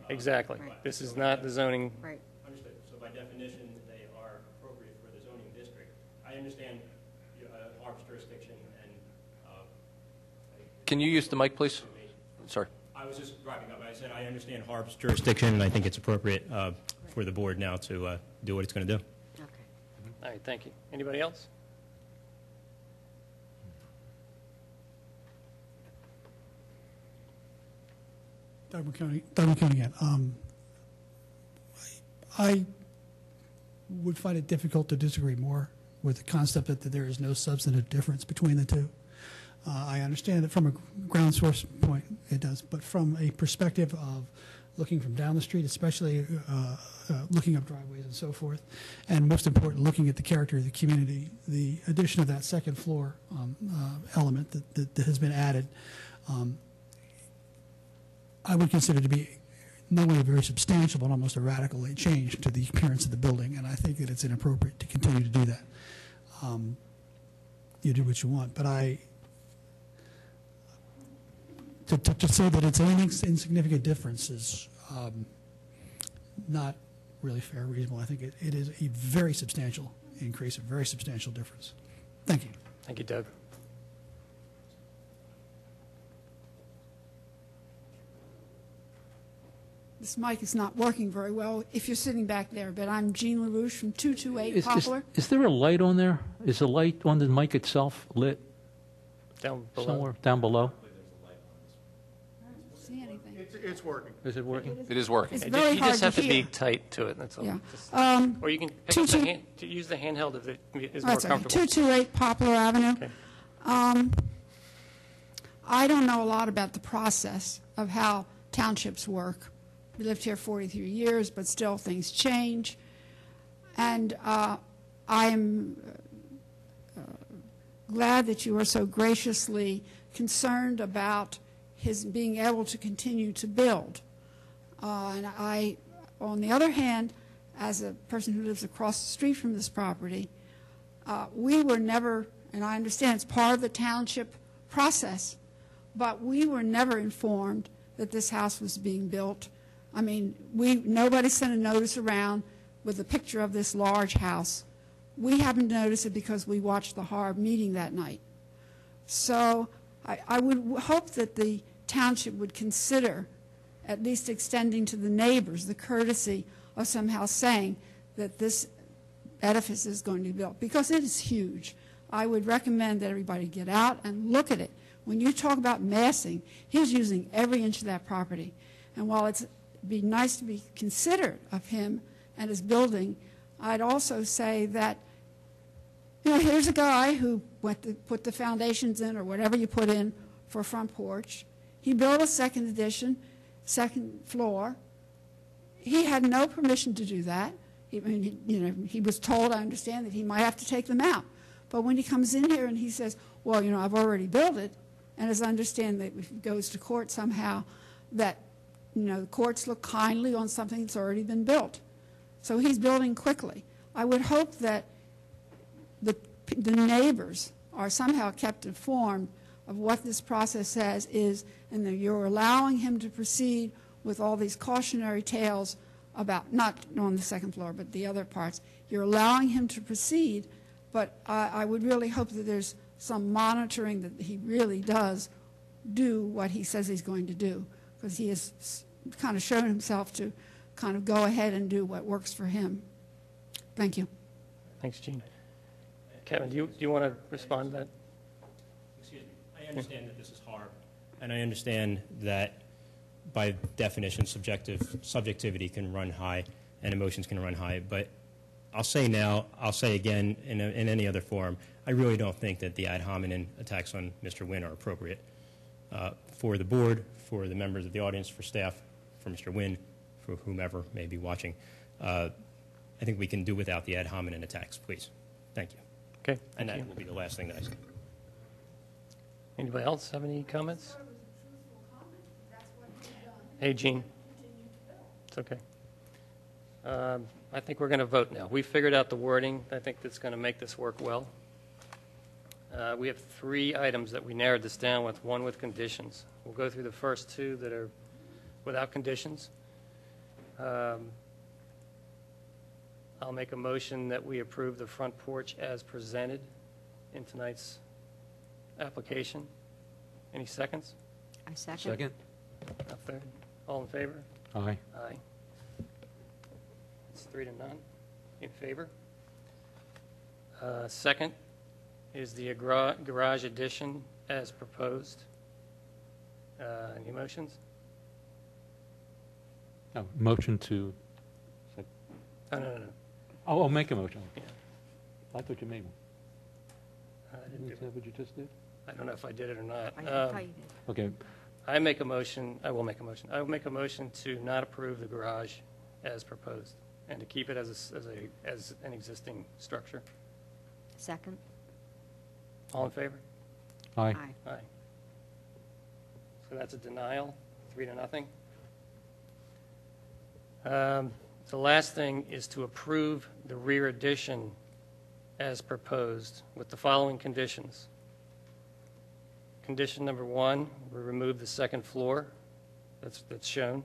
exactly. Right. This is not the zoning. Right. Understood. So by definition, they are appropriate for the zoning district. I understand Harb's jurisdiction and. Can you use the mic, please? Sorry. I was just driving up. I said I understand Harb's jurisdiction, and I think it's appropriate for the board now to do what it's going to do. Okay. All right, thank you. Anybody else? Doug McConey again. I would find it difficult to disagree more with the concept that there is no substantive difference between the two. I understand that from a ground source point it does, but from a perspective of looking from down the street, especially looking up driveways and so forth, and most important, looking at the character of the community, the addition of that second floor element that has been added, I would consider to be not only very substantial, but almost a radical change to the appearance of the building, and I think that it's inappropriate to continue to do that. You do what you want, but to say that it's an insignificant difference is not really fair or reasonable. I think it is a very substantial increase, a very substantial difference. Thank you. Thank you, Doug. This mic is not working very well if you're sitting back there, but I'm Jean LaRouche from 228 Poplar. Is there a light on there? Is the light on the mic itself lit Down below. somewhere down below? I don't see anything. It's working. Is it working? It is working. It's very You hard just to have to be hear. tight to it, that's all. Yeah. Just- Um, Or you can pick up the two- hand, to use the handheld if it is Oh, more that's okay. comfortable. 228 Poplar Avenue. Okay. I don't know a lot about the process of how townships work. We lived here 43 years, but still things change. And I'm glad that you are so graciously concerned about his being able to continue to build. And I, on the other hand, as a person who lives across the street from this property, we were never, and I understand it's part of the township process, but we were never informed that this house was being built. I mean, nobody sent a notice around with a picture of this large house. We happened to notice it because we watched the Harb meeting that night. So I would hope that the township would consider at least extending to the neighbors the courtesy of somehow saying that this edifice is going to be built, because it is huge. I would recommend that everybody get out and look at it. When you talk about massing, he's using every inch of that property. And while it's be nice to be considerate of him and his building, I'd also say that, here's a guy who went to put the foundations in or whatever you put in for a front porch. He built a second addition, second floor. He had no permission to do that. He was told, I understand, that he might have to take them out. But when he comes in here and he says, well, I've already built it, and as I understand that if he goes to court somehow, that the courts look kindly on something that's already been built. So he's building quickly. I would hope that the neighbors are somehow kept informed of what this process says is, and that you're allowing him to proceed with all these cautionary tales about, not on the second floor, but the other parts. You're allowing him to proceed, but I would really hope that there's some monitoring that he really does do what he says he's going to do, because he has kind of shown himself to kind of go ahead and do what works for him. Thank you. Thanks, Gene. Kevin, do you want to respond to that? Excuse me. I understand that this is Harb, and I understand that by definition subjectivity can run high and emotions can run high, but I'll say now, I'll say again in any other forum, I really don't think that the ad hominem attacks on Mr. Wynn are appropriate. For the board, for the members of the audience, for staff, for Mr. Wynn, for whomever may be watching, I think we can do without the ad hominem attacks, please. Thank you. Okay. And thank that you. will be the last thing that I say. Anybody else have any comments? Hey, Gene. It's okay. I think we're going to vote now. We figured out the wording. I think that's going to make this work well. We have 3 items that we narrowed this down with, one with conditions. We'll go through the first 2 that are without conditions. I'll make a motion that we approve the front porch as presented in tonight's application. Any seconds? I second. Second? Up there. All in favor? Aye. Aye. It's 3-0 in favor. Second is the garage addition as proposed. Any motions? No, motion to, Oh, no. oh, make a motion. Yeah. I thought you made one. I didn't do Is that what you just did? I don't know if I did it or not. I thought you did. Okay, I will make a motion. I will make a motion to not approve the garage as proposed and to keep it as an existing structure. Second. All in favor? aye. Aye. So that's a denial, 3-0. The last thing is to approve the rear addition as proposed with the following conditions. Condition number 1, we remove the second floor that's shown.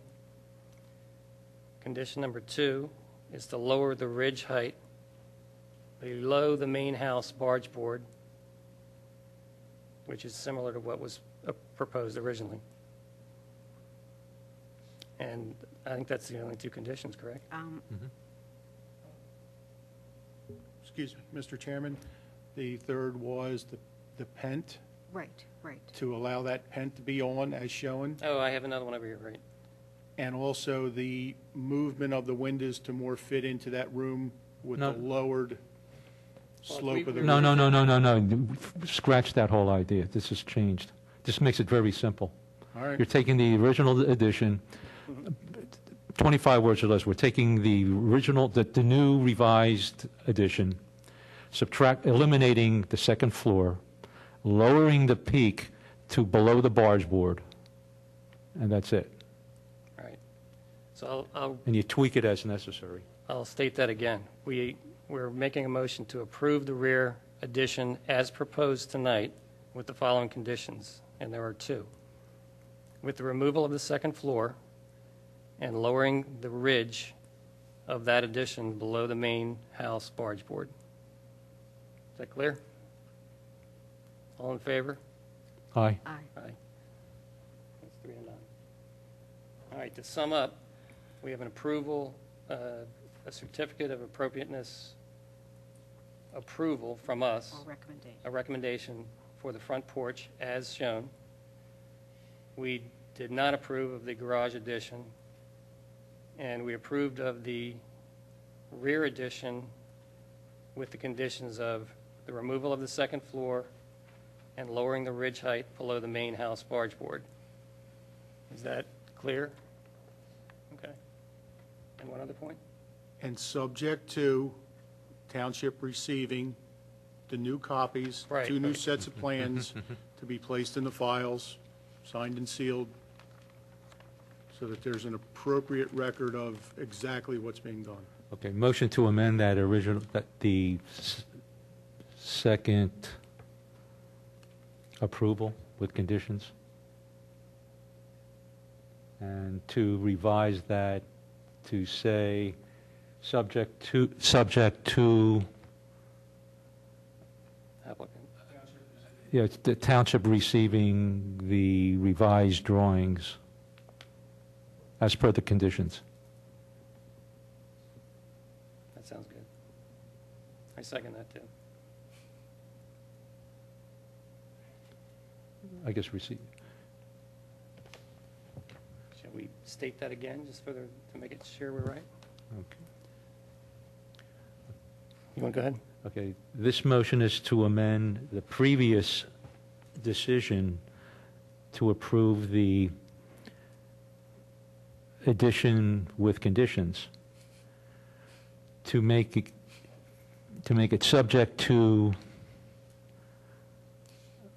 Condition number 2 is to lower the ridge height below the main house barge board, which is similar to what was proposed originally. And I think that's the only 2 conditions, correct? Excuse me, Mr. Chairman, the third was the pent, Right. to allow that pent to be on as shown, Oh, I have another one over here, right? and also the movement of the windows to more fit into that room with No. the lowered slope of the No, roof. no. Scratch that whole idea. This has changed. This makes it very simple. All right. You're taking the original edition, 25 words or less. We're taking the original, the new revised edition, eliminating the second floor, lowering the peak to below the barge board, and that's it. Right. So I'll And you tweak it as necessary. state that again. We're making a motion to approve the rear addition as proposed tonight with the following conditions, and there are 2. With the removal of the second floor and lowering the ridge of that addition below the main house barge board. Is that clear? All in favor? Aye. Aye. Aye. That's 3-0. All right, to sum up, we have an approval, a certificate of appropriateness approval from us, Or recommendation. a recommendation for the front porch as shown. We did not approve of the garage addition, and we approved of the rear addition with the conditions of the removal of the second floor and lowering the ridge height below the main house barge board. Is that clear? Okay. And one other point? And subject to Township receiving the new copies, Right. 2 new sets of plans to be placed in the files, signed and sealed, so that there's an appropriate record of exactly what's being done. Okay, motion to amend that the second approval with conditions, and to revise that to say, subject to, Applicant. yeah, it's the township receiving the revised drawings as per the conditions. That sounds good. I second that, too. I guess receive. Shall we state that again, just to make it sure we're right? Okay. You want to go ahead? Okay, this motion is to amend the previous decision to approve the addition with conditions, to make it subject to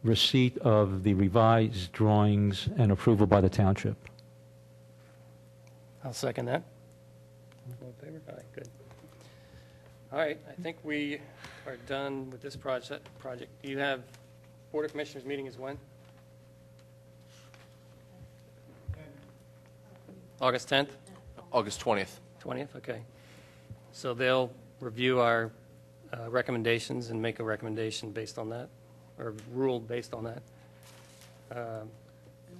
receipt of the revised drawings and approval by the township. I'll second that. All in favor? Aye, good. All right, I think we are done with this project. Do you have Board of Commissioners meeting is when? August 10th? August 20th. 20th, okay. So they'll review our recommendations and make a recommendation based on that, or rule based on that. And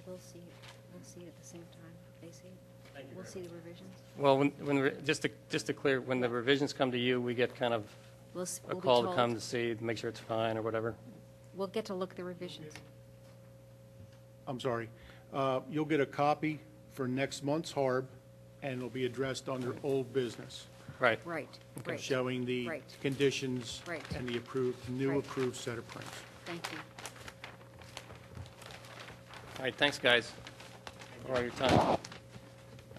we'll see it at the same time. They see it. We'll see the revisions. Well, just to clear, when the revisions come to you, we get kind of We'll a be call to told. come to see, make sure it's fine or whatever. We'll get to look at the revisions. I'm sorry. You'll get a copy for next month's Harb, and it'll be addressed under old business, Right. Right, right. showing the Right. conditions Right. and the new Right. approved set of prints. Thank you. All right, thanks, guys, for all your time.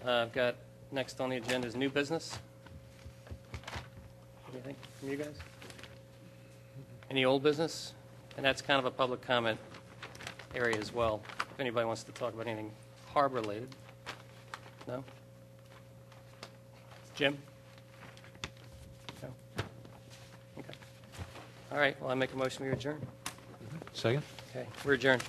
I've got, next on the agenda is new business. Anything from you guys? Any old business? And that's kind of a public comment area as well, if anybody wants to talk about anything Harb-related. No? Jim? No? Okay. All right, well, I make a motion, we adjourn. Second? Okay, we're adjourned.